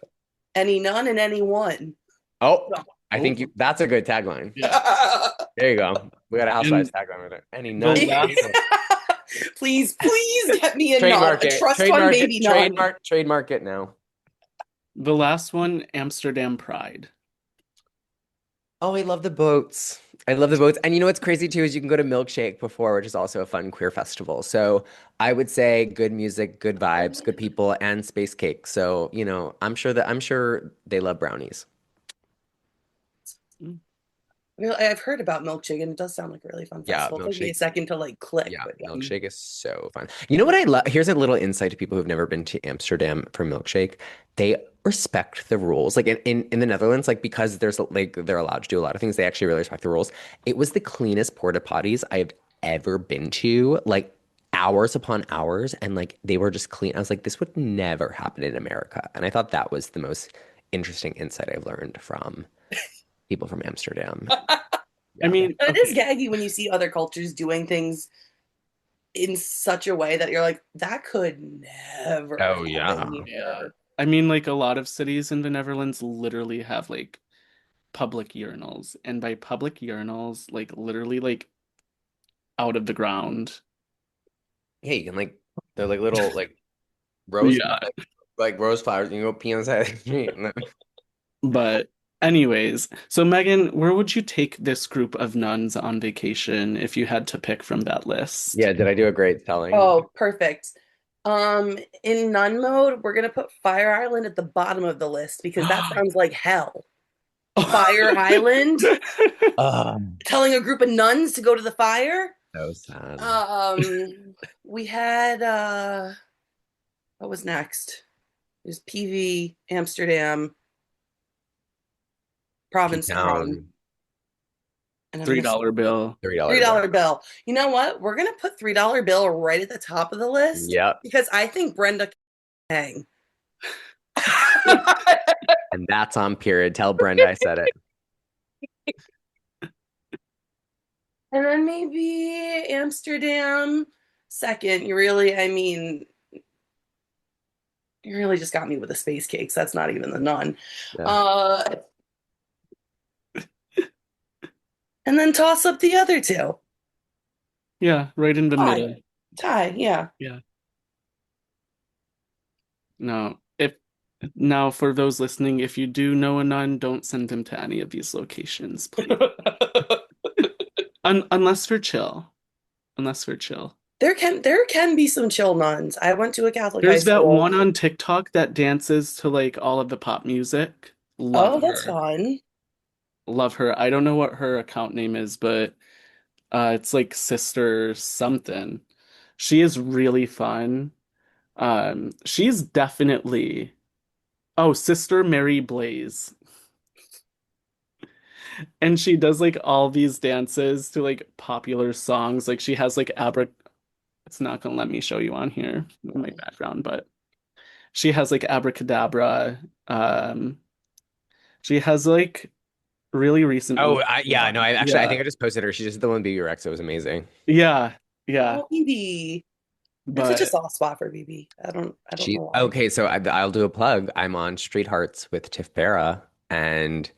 Any none and any one. Oh, I Oh, think that's a good tagline. yeah. There you go. We got a Housewives And tagline with it. Any the nun in any last one. Please, please get me a nun. Trademark A it. trust fund, maybe none. Trademark it now. the last one, Amsterdam Pride. Oh, I love the boats. I love the boats. And you know what's crazy too is you can go to Milkshake before, which is also a fun queer festival. So I would say good music, good vibes, good people, and space cake. So, you know, I'm sure they love brownies. Mm. I've heard about Milkshake and it does sound like a really fun Yeah, festival. It took me a Milkshake. second to like click, Yeah, but yeah. Milkshake is so fun. You know what I love? Here's a little insight to people who've never been to Amsterdam for Milkshake. They respect the rules. Like in the Netherlands, like because there's like they're allowed to do a lot of things, they actually really respect the rules. It was the cleanest porta potties I've ever been to, like hours upon hours, and like they were just clean. I was like, this would never happen in America. And I thought that was the most interesting insight I've learned from people from Amsterdam. I Yeah. mean, It is okay, gaggy when you see other cultures doing things in such a way that you're like, that could never Oh happen yeah. yeah. here. I mean, like a lot of cities in the Netherlands literally have like public urinals, and by public urinals, like literally like out of the ground. Yeah, you can like they're like little like rose Yeah. like rose flowers. You can go pee on the side of the street. But anyways, so Megan, where would you take this group of nuns on vacation if you had to pick from that list? Yeah, did I do a great telling? Oh, perfect. In nun mode, we're gonna put Fire Island at the bottom of the list because that sounds like hell. Fire Island, telling a group of nuns to go to the fire. So sad. We had what was next? It was PV, Amsterdam, Provincetown, P-Town, and I'm Three missing dollar bill. $3 three bill. dollar bill. You know what? We're gonna put $3 bill right at the top of the list Yep. because I think Brenda can hang. And that's on period. Tell Brenda I said it. And then maybe Amsterdam second. You really just got me with the space cakes. That's not even the nun. Yeah. Uh, and then toss up the other two. Yeah, right in the Tie. middle. Tie, yeah. Yeah. No. If now for those listening, if you do know a nun, don't send them to any of these locations, please. Unless for chill. Unless for chill. There can be some chill nuns. I went to a Catholic high There's that school. one on TikTok that dances to like all of the pop music. Love Oh, that's her. fun. Love her. I don't know what her account name is, but it's like Sister something. She is really fun. She's definitely Sister Mary Blaze. And she does like all these dances to like popular songs. Like she has like it's not gonna let me show you on here in my background, but she has like Abracadabra. She has like really recently. Oh, yeah, no, I Yeah. think I just posted her. She just did the one BB Rex. It was amazing. Yeah. Yeah. Oh, BB. I have such a But soft spot for BB. I don't know why. Okay, so I'll do a plug. I'm on Street Hearts with Tiff Barra, and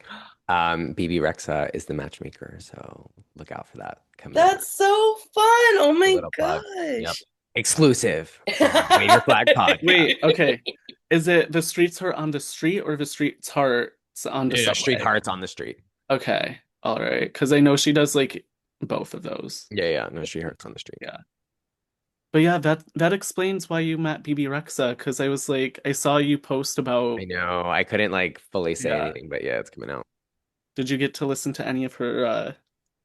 BB Rexa is the matchmaker. So look out for that coming up. That's so fun. Oh A my little plug. Yep. gosh. Exclusive on Wave Your Flag podcast. wait, okay. Is it the streets are on the street or the streets hearts on the No, Street subway? Hearts on the street. Okay. All right. Because I know she does like both of those. Yeah, yeah. No, Street Hearts on the street. Yeah. But yeah, that explains why you met BB Rexa, because I was like, I saw you post about, I know. I couldn't like fully say yeah. anything, but yeah, it's coming out. Did you get to listen to any of her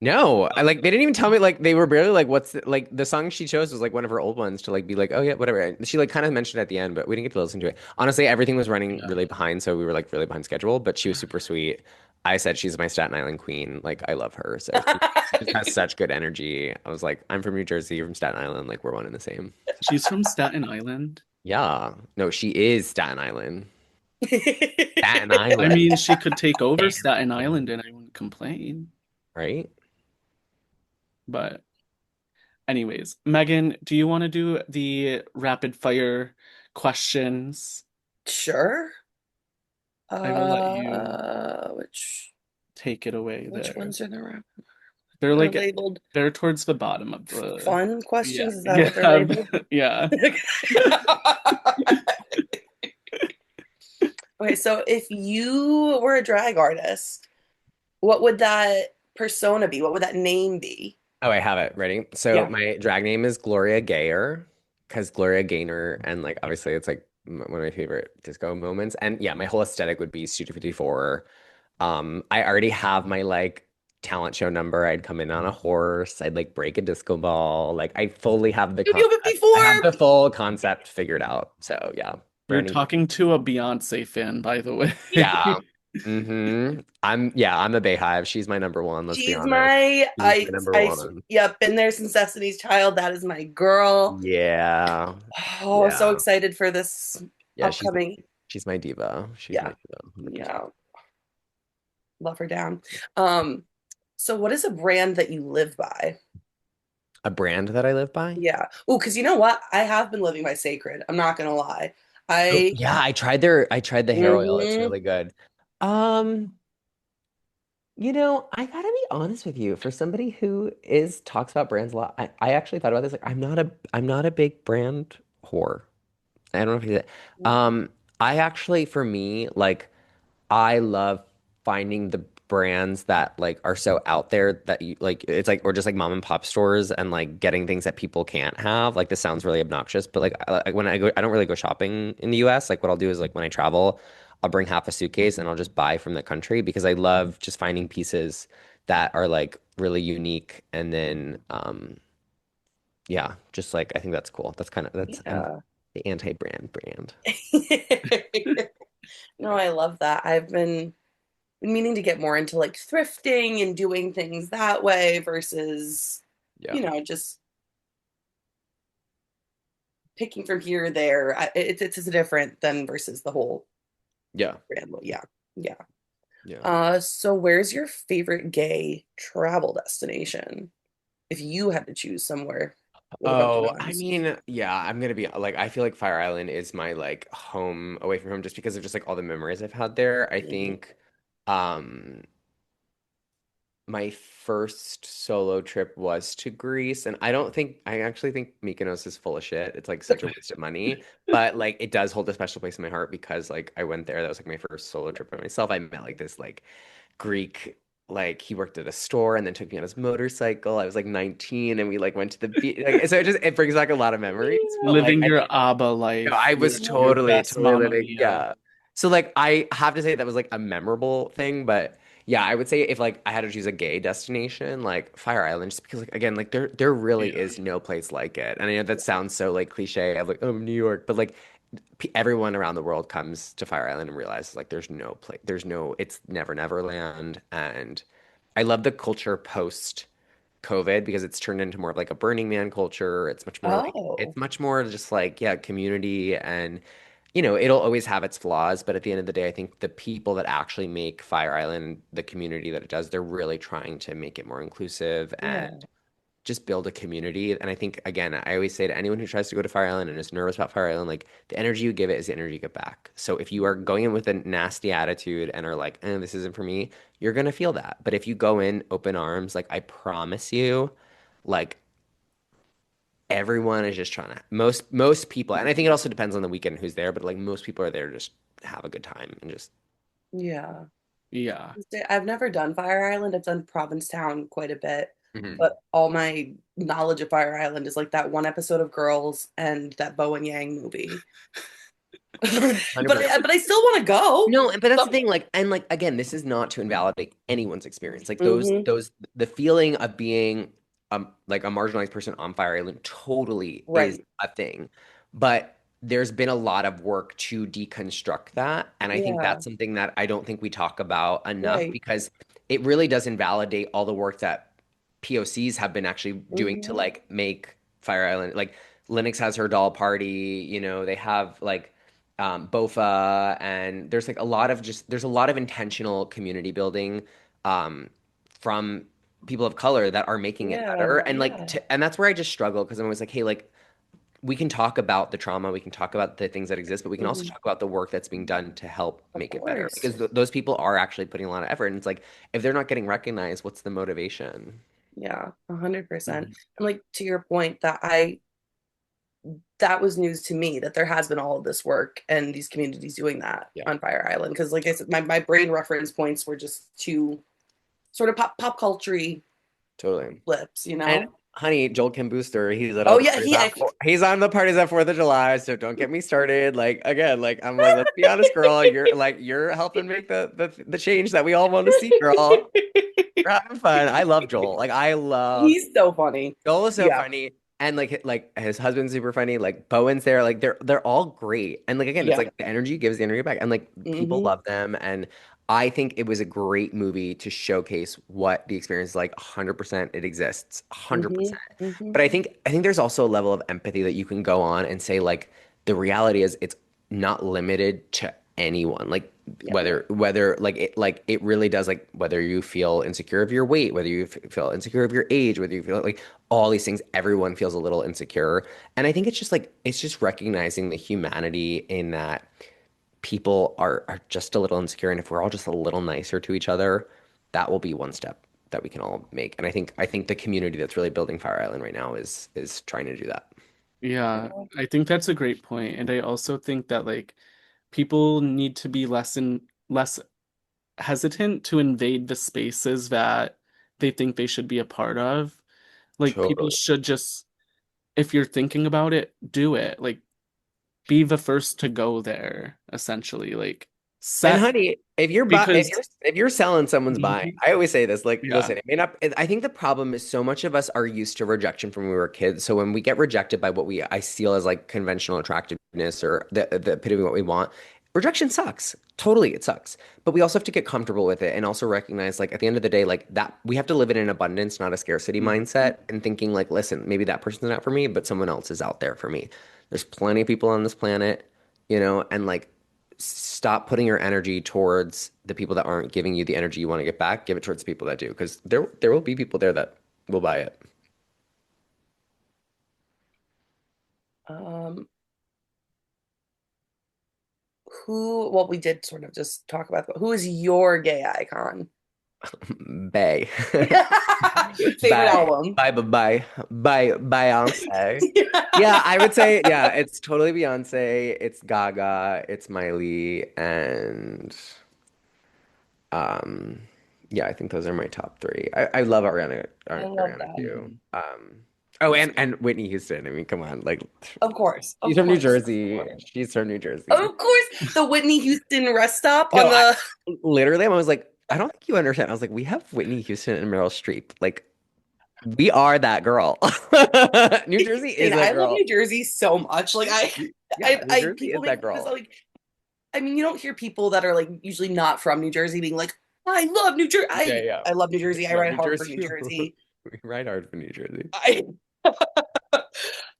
No, I like they didn't even tell me like they were barely like like the song she chose was like one of her old ones to like be like, oh yeah, whatever. And she like kind of mentioned it at the end, but we didn't get to listen to it. Honestly, everything was running yeah. really behind, so we were like really behind schedule, but she was super sweet. I said she's my Staten Island queen. Like I love her. So she just has such good energy. I was like, I'm from New Jersey, you're from Staten Island, like we're one and the same. She's from Staten Island? Yeah. No, she is Staten Island. Staten I Island. mean, she could take over Staten Island and I wouldn't complain. Right? But anyways, Megan, do you want to do the rapid fire questions? Sure. I will let you Which take it away which there. ones are the They're are like labeled they're towards the bottom of the fun yeah. questions? Is that what they're Yeah. labeled? Yeah. Okay, so if you were a drag artist, what would that persona be? What would that name be? Oh, I have it ready. So Yeah. my drag name is Gloria Gayer because Gloria Gaynor, and like obviously it's like one of my favorite disco moments. And yeah, my whole aesthetic would be Studio 54. I already have my like talent show number. I'd come in on a horse. I'd like break a disco ball. Like I fully have the Studio concept. I have 54. the full concept figured out. So yeah, You're branding. talking to a Beyonce fan, by the way. Yeah. I'm a Bayhive. She's my number one. Let's be She's honest. my She's my number one. yep, been there since Destiny's Child. That is my girl. Yeah. Oh, so Yeah. excited for this Yeah, upcoming. she's my diva. She's my Yeah, diva. 100%. yeah, love her down. So what is a brand that you live by? A brand that I live by? Yeah. Oh, because you know what? I have been living by Sacred. I'm not gonna lie. Oh, I yeah, I tried the hair oil. It's Mhm. really good. Um, I gotta be honest with you. For somebody who is talks about brands a lot, I actually thought about this. Like, I'm not a big brand whore. I don't know if you did. I actually, for me, like, I love finding the brands that like are so out there that you like. It's like, or just like mom and pop stores and like getting things that people can't have. Like, this sounds really obnoxious, but like, when I go, I don't really go shopping in the U.S. Like, what I'll do is like when I travel, I'll bring half a suitcase and I'll just buy from the country because I love just finding pieces that are like really unique and then yeah, just like I think that's cool. I'm Yeah. the anti-brand brand. No, I love that. I've been meaning to get more into like thrifting and doing things that way versus, Yeah. just picking from here or there. It's different than versus the whole Yeah. brand. Yeah. Yeah. Yeah. So where's your favorite gay travel destination? If you had to choose somewhere with a bunch of Oh, I nuns. mean, yeah, I'm gonna be like, I feel like Fire Island is my like home away from home just because of just like all the memories I've had there. I Mhm. think um my first solo trip was to Greece, and I actually think Mykonos is full of shit. It's like such a waste of money, but like it does hold a special place in my heart because like I went there. That was like my first solo trip by myself. I met like this like Greek, like he worked at a store and then took me on his motorcycle. I was like 19 and we like went to the beach. Like, so it brings back a lot of memories. But like Living I your think ABBA no, life, I your was your totally, best totally Mamma living, Mia. yeah. So like I have to say that was like a memorable thing, but yeah, I would say if like I had to choose a gay destination, like Fire Island, just because like again, like there really Yeah. is no place like it. And I know that sounds so like cliche of like, oh, New York, but like everyone around the world comes to Fire Island and realizes like there's no place, it's never Neverland. And I love the culture post COVID because it's turned into more of like a Burning Man culture. Oh, It's much more just like, yeah, community and it'll always have its flaws, but at the end of the day, I think the people that actually make Fire Island the community that it does, they're really trying to make it more inclusive and yeah. just build a community. And I think, again, I always say to anyone who tries to go to Fire Island and is nervous about Fire Island, like the energy you give it is the energy you get back. So if you are going in with a nasty attitude and are like, this isn't for me, you're gonna feel that. But if you go in open arms, like I promise you, like everyone is just trying to most people, and I think it also depends on the weekend who's there, but like most people are there to just have a good time and just Yeah. Yeah. I've never done Fire Island. I've done Provincetown quite a bit, Mhm. but all my knowledge of Fire Island is like that one episode of Girls and that Bo and Yang movie. but 100%. I, but I still want to go. No, but that's the So, thing, like, and like again, this is not to invalidate anyone's experience. Like hmm the feeling of being like a marginalized person on Fire Island totally is Right. a thing. But there's been a lot of work to deconstruct that. And I think Yeah. that's something that I don't think we talk about enough Right. because it really does invalidate all the work that POCs have been actually doing to hmm like make Fire Island like Linux has her doll party, they have like Bofa, and there's a lot of intentional community building um, from people of color that are making it better. Yeah. And Yeah. and that's where I just struggle because I'm always like, hey, like we can talk about the trauma, we can talk about the things that exist, but we can also hmm talk about the work that's being done to help Of make it better course. because those people are actually putting a lot of effort. And it's like if they're not getting recognized, what's the motivation? Yeah. 100%. Mhm. And like to your point that was news to me that there has been all of this work and these communities doing that Yeah, on Fire Island. Because like I said, my brain reference points were just too sort of pop culture totally. flips, you And know? honey, Joel Kim Booster, he's at all Oh the yeah, parties at he's on the parties at 4th of July, so don't get me started. Like again, like I'm like, let's be honest, girl. You're helping make the change that we all want to see, girl. We're having fun. I love Joel. Like I love he's so funny. Joel is so Yeah, funny. And like his husband's super funny. Like Bowen's there. Like they're all great. And like again, it's yeah. like the energy gives the energy back. And like people hmm love them. And I think it was a great movie to showcase what the experience is like. 100% it exists. hmm 100%. hmm But I think there's also a level of empathy that you can go on and say like the reality is it's not limited to anyone. Like Yeah, whether like it really does like whether you feel insecure of your weight, whether you feel insecure of your age, whether you feel like all these things, everyone feels a little insecure. And I think it's just recognizing the humanity in that people are just a little insecure. And if we're all just a little nicer to each other, that will be one step that we can all make. And I think the community that's really building Fire Island right now is trying to do that. Yeah, I think that's a great point. And I also think that like people need to be less hesitant to invade the spaces that they think they should be a part of. Like people Totally. should just, if you're thinking about it, do it. Like be the first to go there, essentially. Like And set honey, if you're bu because if you're selling, someone's buying. Mhm. I always say this, like, Yeah. listen, it may not. I think the problem is so much of us are used to rejection from when we were kids. So when we get rejected by what I feel as like conventional attractiveness or the epitome of what we want, rejection sucks. Totally, it sucks. But we also have to get comfortable with it and also recognize, like, at the end of the day, like that we have to live in an abundance, not a scarcity Mhm. mindset, and thinking like, listen, maybe that person's not for me, but someone else is out there for me. There's plenty of people on this planet, and like stop putting your energy towards the people that aren't giving you the energy you want to get back. Give it towards the people that do, because there will be people there that will buy it. Um, well, we did sort of just talk about, but who is your gay icon? Bay. Favorite Bye. album? Bye, bye, bye. Bye, Beyonce. Yeah, I would say, yeah, it's totally Beyonce, it's Gaga, it's Miley, and um yeah, I think those are my top three. I love I love Ariana that. too. Mhm. Oh, and Whitney Houston. I mean, come on, like Of she's from New course, of Jersey. course. She's from New Jersey. Of course, the Whitney Houston rest stop on Yo, the. literally, I was like, I don't think you understand. I was like, we have Whitney Houston and Meryl Streep. Like, we are that girl. New It's Jersey insane. is that I love girl. New Jersey so much. Like Yeah, New Jersey people is make that fun of this. girl. Like, I mean, you don't hear people that are like usually not from New Jersey being like, I love New Jersey. Yeah, yeah. I love New Jersey. I No, ride New hard for Jersey. New Jersey. We ride hard for New Jersey. I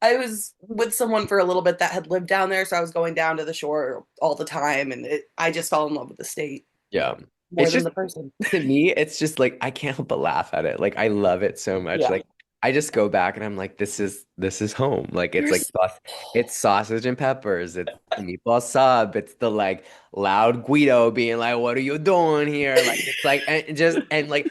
I was with someone for a little bit that had lived down there, so I was going down to the shore all the time, and I just fell in love with the state Yeah. more It's than just the person. to me, it's just like I can't help but laugh at it. Like I love it so much. Yeah, Like I just go back and I'm like, this is home. Like it's like there's it's sausage and peppers. It's the meatball sub. It's the like loud Guido being like, "What are you doing here?" Like it's like and just and like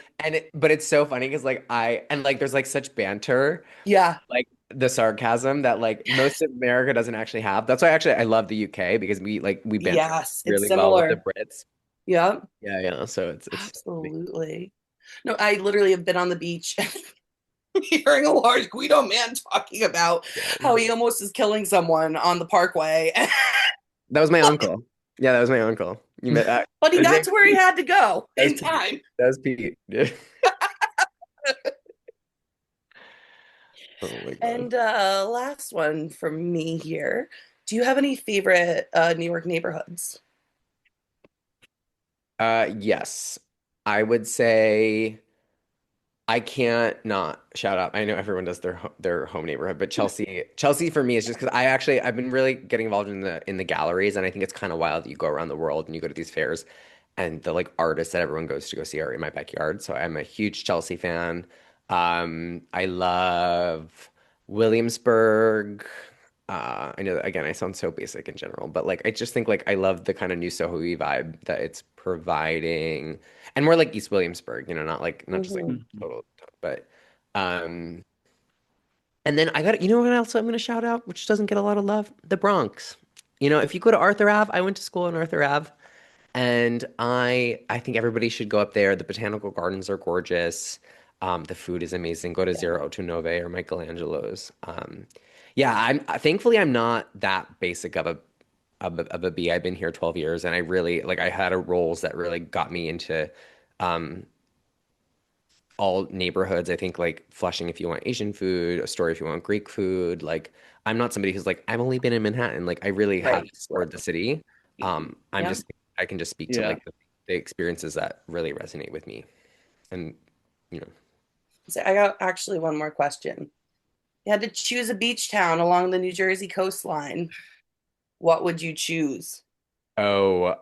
but it's so funny because like there's like such banter, yeah, like the sarcasm that like most of America doesn't actually have. That's why actually I love the UK because we banter yes, it's really well with the similar. Brits. Yeah, Yeah, yeah. So it's absolutely. No, I literally have been on the beach hearing a large Guido man talking about how yeah. he almost is killing someone on the parkway. That was my uncle. Yeah, that was my uncle. You met But he his got name's to where he Pete. had to go That was in Pete. time. That was Pete. Yeah. Oh my God. And last one from me here. Do you have any favorite New York neighborhoods? Yes. I would say I can't not shout out. I know everyone does their home neighborhood, but Chelsea for me is just because I've been really getting involved in the galleries, and I think it's kind of wild that you go around the world and you go to these fairs, and the like artists that everyone goes to go see are in my backyard. So I'm a huge Chelsea fan. I love Williamsburg. I know that, again, I sound so basic in general, but like I just think like I love the kind of new Soho-y vibe that it's providing, and more like East Williamsburg, not just like Hmm. Mhm. total, but um, and then I got, what else I'm going to shout out, which doesn't get a lot of love, the Bronx. If you go to Arthur Ave, I went to school in Arthur Ave, and I think everybody should go up there. The botanical gardens are gorgeous. The food is amazing. Go to Yeah. Zero to Nove or Michelangelo's. Yeah, thankfully I'm not that basic of a bee. I've been here 12 years, and I really like I had a roles that really got me into um all neighborhoods. I think like Flushing if you want Asian food, Astoria if you want Greek food. Like I'm not somebody who's like I've only been in Manhattan. Like I really have Right. explored the city. I'm Yeah. just I can just speak to Yeah. like the experiences that really resonate with me. And you know, So I got actually one more question. You had to choose a beach town along the New Jersey coastline. What would you choose? oh,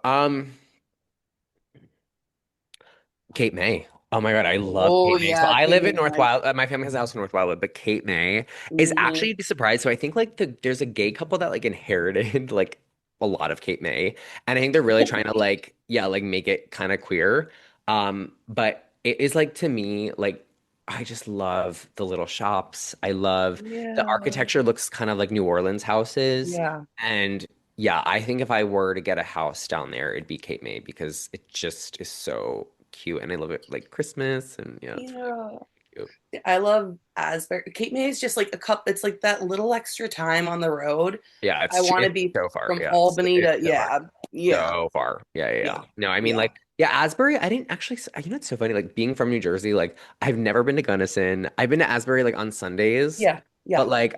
Cape May. Oh my God, I love Oh Cape May. So yeah, I Cape live May in is North nice. Wild. My family has a house in North Wildwood, but Cape May is Hmm. actually you'd be surprised. So I think like there's a gay couple that like inherited like a lot of Cape May, and I think they're really trying to like yeah like make it kind of queer. But it is like to me, like I just love the little shops. I love the Yeah. architecture looks kind of like New Orleans houses. Yeah. And yeah, I think if I were to get a house down there, it'd be Cape May because it just is so cute and I love it like Christmas and yeah, it's really Yeah. cute. I love Asbury. Cape May is just like a cup. It's like that little extra time on the road. Yeah, I want to it's be so far. from Yeah, Albany it's to, so far. yeah, yeah, So far. Yeah, yeah, yeah. yeah, No, I mean yeah, like yeah, Asbury, I didn't actually it's so funny like being from New Jersey, like I've never been to Gunnison. I've been to Asbury like on Sundays, yeah, yeah. but like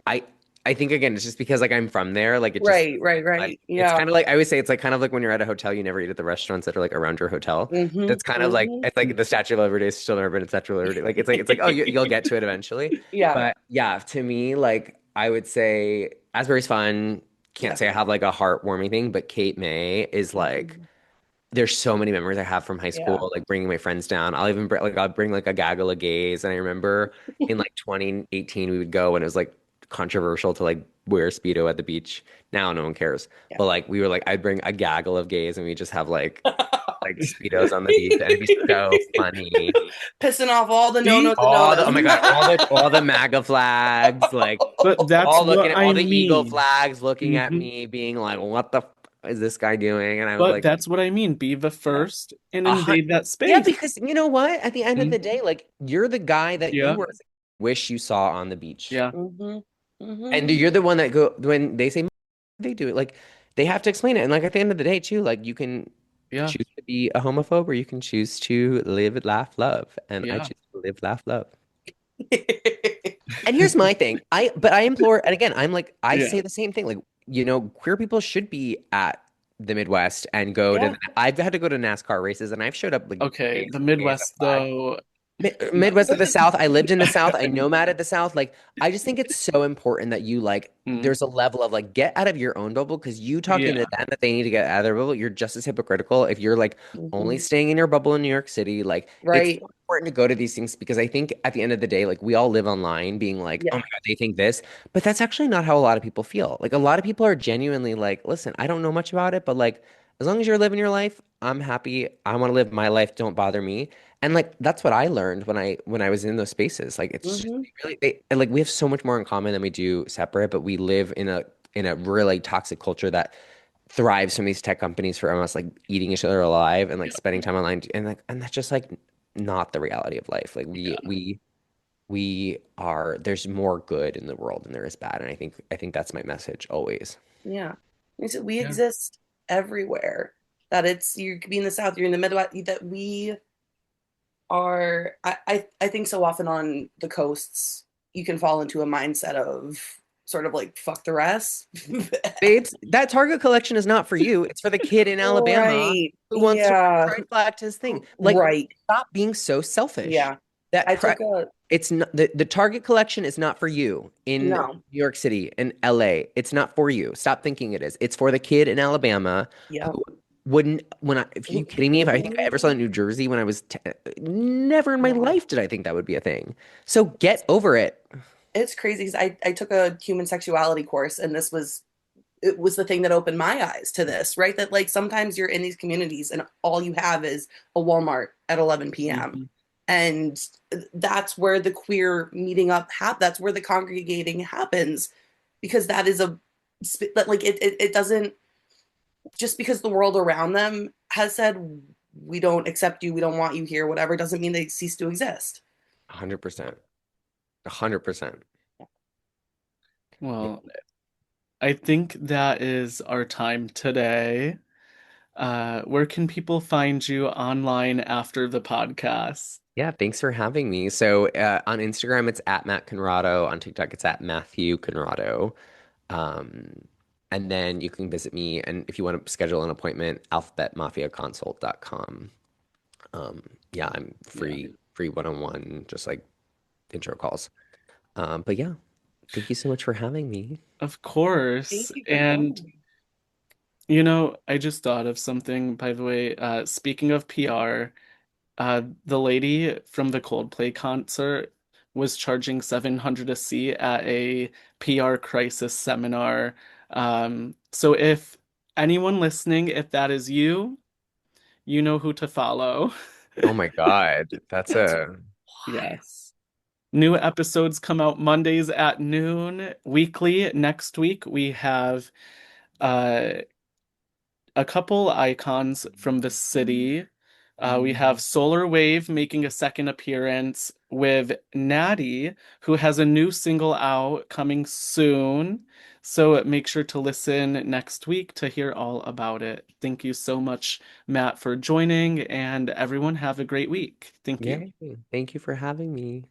I think again it's just because like I'm from there, like it just Right, right, like right. it's Yeah. kind of like I always say it's like kind of like when you're at a hotel, you never eat at the restaurants that are like around your hotel. Mm-hmm. That's kind of like Mm-hmm. it's like the Statue of Liberty is still never been a Statue of Liberty. Like it's like oh you'll get to it eventually. Yeah, But yeah, to me, like I would say Asbury's fun. Can't yeah. say I have like a heartwarming thing, but Cape May is like Mhm. there's so many memories I have from high Yeah. school, like bringing my friends down. I'll even bring like I'll bring like a gaggle of gays, and I remember in like 2018 we would go and it was like controversial to like wear Speedo at the beach. Now no one cares, Yeah. but like we were like I'd bring a gaggle of gays and we just have like Speedos on the beach, and it'd be so funny. Pissing off all the See? no-nos and no-nos. Oh my God, all the MAGA flags, like But that's all looking what at I all the eagle mean. flags looking at Hmm. me, being like, "What the f is this guy doing?" And I was But like, that's what I mean. Be the "Yeah, first and a hun- invade that yeah," space. because you know what? At the end of the Mhm. day, like you're the guy that you Yeah, were wish you saw on the beach, yeah, Mm-hmm. and Mm-hmm. you're the one that go when they say they do it, like they have to explain it. And like at the end of the day, too, like you can yeah, choose to be a homophobe or you can choose to live, laugh, love, and I yeah, choose to live, laugh, love. And here's my thing. I implore, and again, I'm like, I yeah. say the same thing. Like, queer people should be at the Midwest and go to, Yeah. I've had to go to NASCAR races and I've showed up like Okay, days the with gays Midwest flag. though. Midwest of the South. I lived in the South. I nomad at the South. Like, I just think it's so important that you like, Mm, there's a level of like, get out of your own bubble because you talking to yeah, them that they need to get out of their bubble, you're just as hypocritical if you're like only Mm-hmm. staying in your bubble in New York City. Like, it's Right. so important to go to these things because I think at the end of the day, like, we all live online being like, oh my Yeah. God, they think this. But that's actually not how a lot of people feel. Like, a lot of people are genuinely like, listen, I don't know much about it, but like, as long as you're living your life, I'm happy. I want to live my life. Don't bother me. And like that's what I learned when I was in those spaces. Like it's just Mm-hmm. and, like we have so much more in common than we do separate, but we live in a really toxic culture that thrives from these tech companies for almost like eating each other alive and like yeah, spending time online and that's just like not the reality of life. Like yeah, we are there's more good in the world than there is bad. And I think that's my message always. Yeah. We yeah, exist everywhere. That it's you could be in the South, you're in the Midwest, that we are I think so often on the coasts you can fall into a mindset of sort of like fuck the rest. Babes, that Target collection is not for you. It's for the kid in Alabama Right. who wants to wear a Yeah. pride flag to his thing. Like, Right. stop being so selfish. Yeah. That I pri took a it's not the Target collection is not for you in no. New York City in LA. It's not for you. Stop thinking it is. It's for the kid in Alabama Yeah. who wouldn't when I if you kidding me if I think I ever saw it in New Jersey when I was never in my No. life did I think that would be a thing. So get over it. It's crazy because I took a human sexuality course and this was it was the thing that opened my eyes to this, right? That like sometimes you're in these communities and all you have is a Walmart at 11 p.m. mhm, And that's where the queer meeting up that's where the congregating happens because that is that like it doesn't just because the world around them has said we don't accept you, we don't want you here, whatever, doesn't mean they cease to exist. 100%. 100%. Well, I think that is our time today. Where can people find you online after the podcast? Yeah, thanks for having me. So on Instagram, it's at Matt Conrado. On TikTok, it's at Matthew Conrado. Um, and then you can visit me, and if you want to schedule an appointment, alphabetmafiaconsult.com. Yeah, I'm Yeah, free one-on-one, just like intro calls. But yeah, thank you so much for having me. of Thank course. you for And joining. I just thought of something, by the way. Speaking of PR, the lady from the Coldplay concert was charging 700 a seat at a PR crisis seminar. So if anyone listening, if that is you, you know who to follow. Oh my God. That's That's a wild. Yes. New episodes come out Mondays at noon weekly. Next week we have uh a couple icons from the city. We have Solar Wave making a second appearance with Natty, who has a new single out coming soon. So make sure to listen next week to hear all about it. Thank you so much, Matt, for joining, and everyone have a great week. Thank you. yay. Thank you for having me.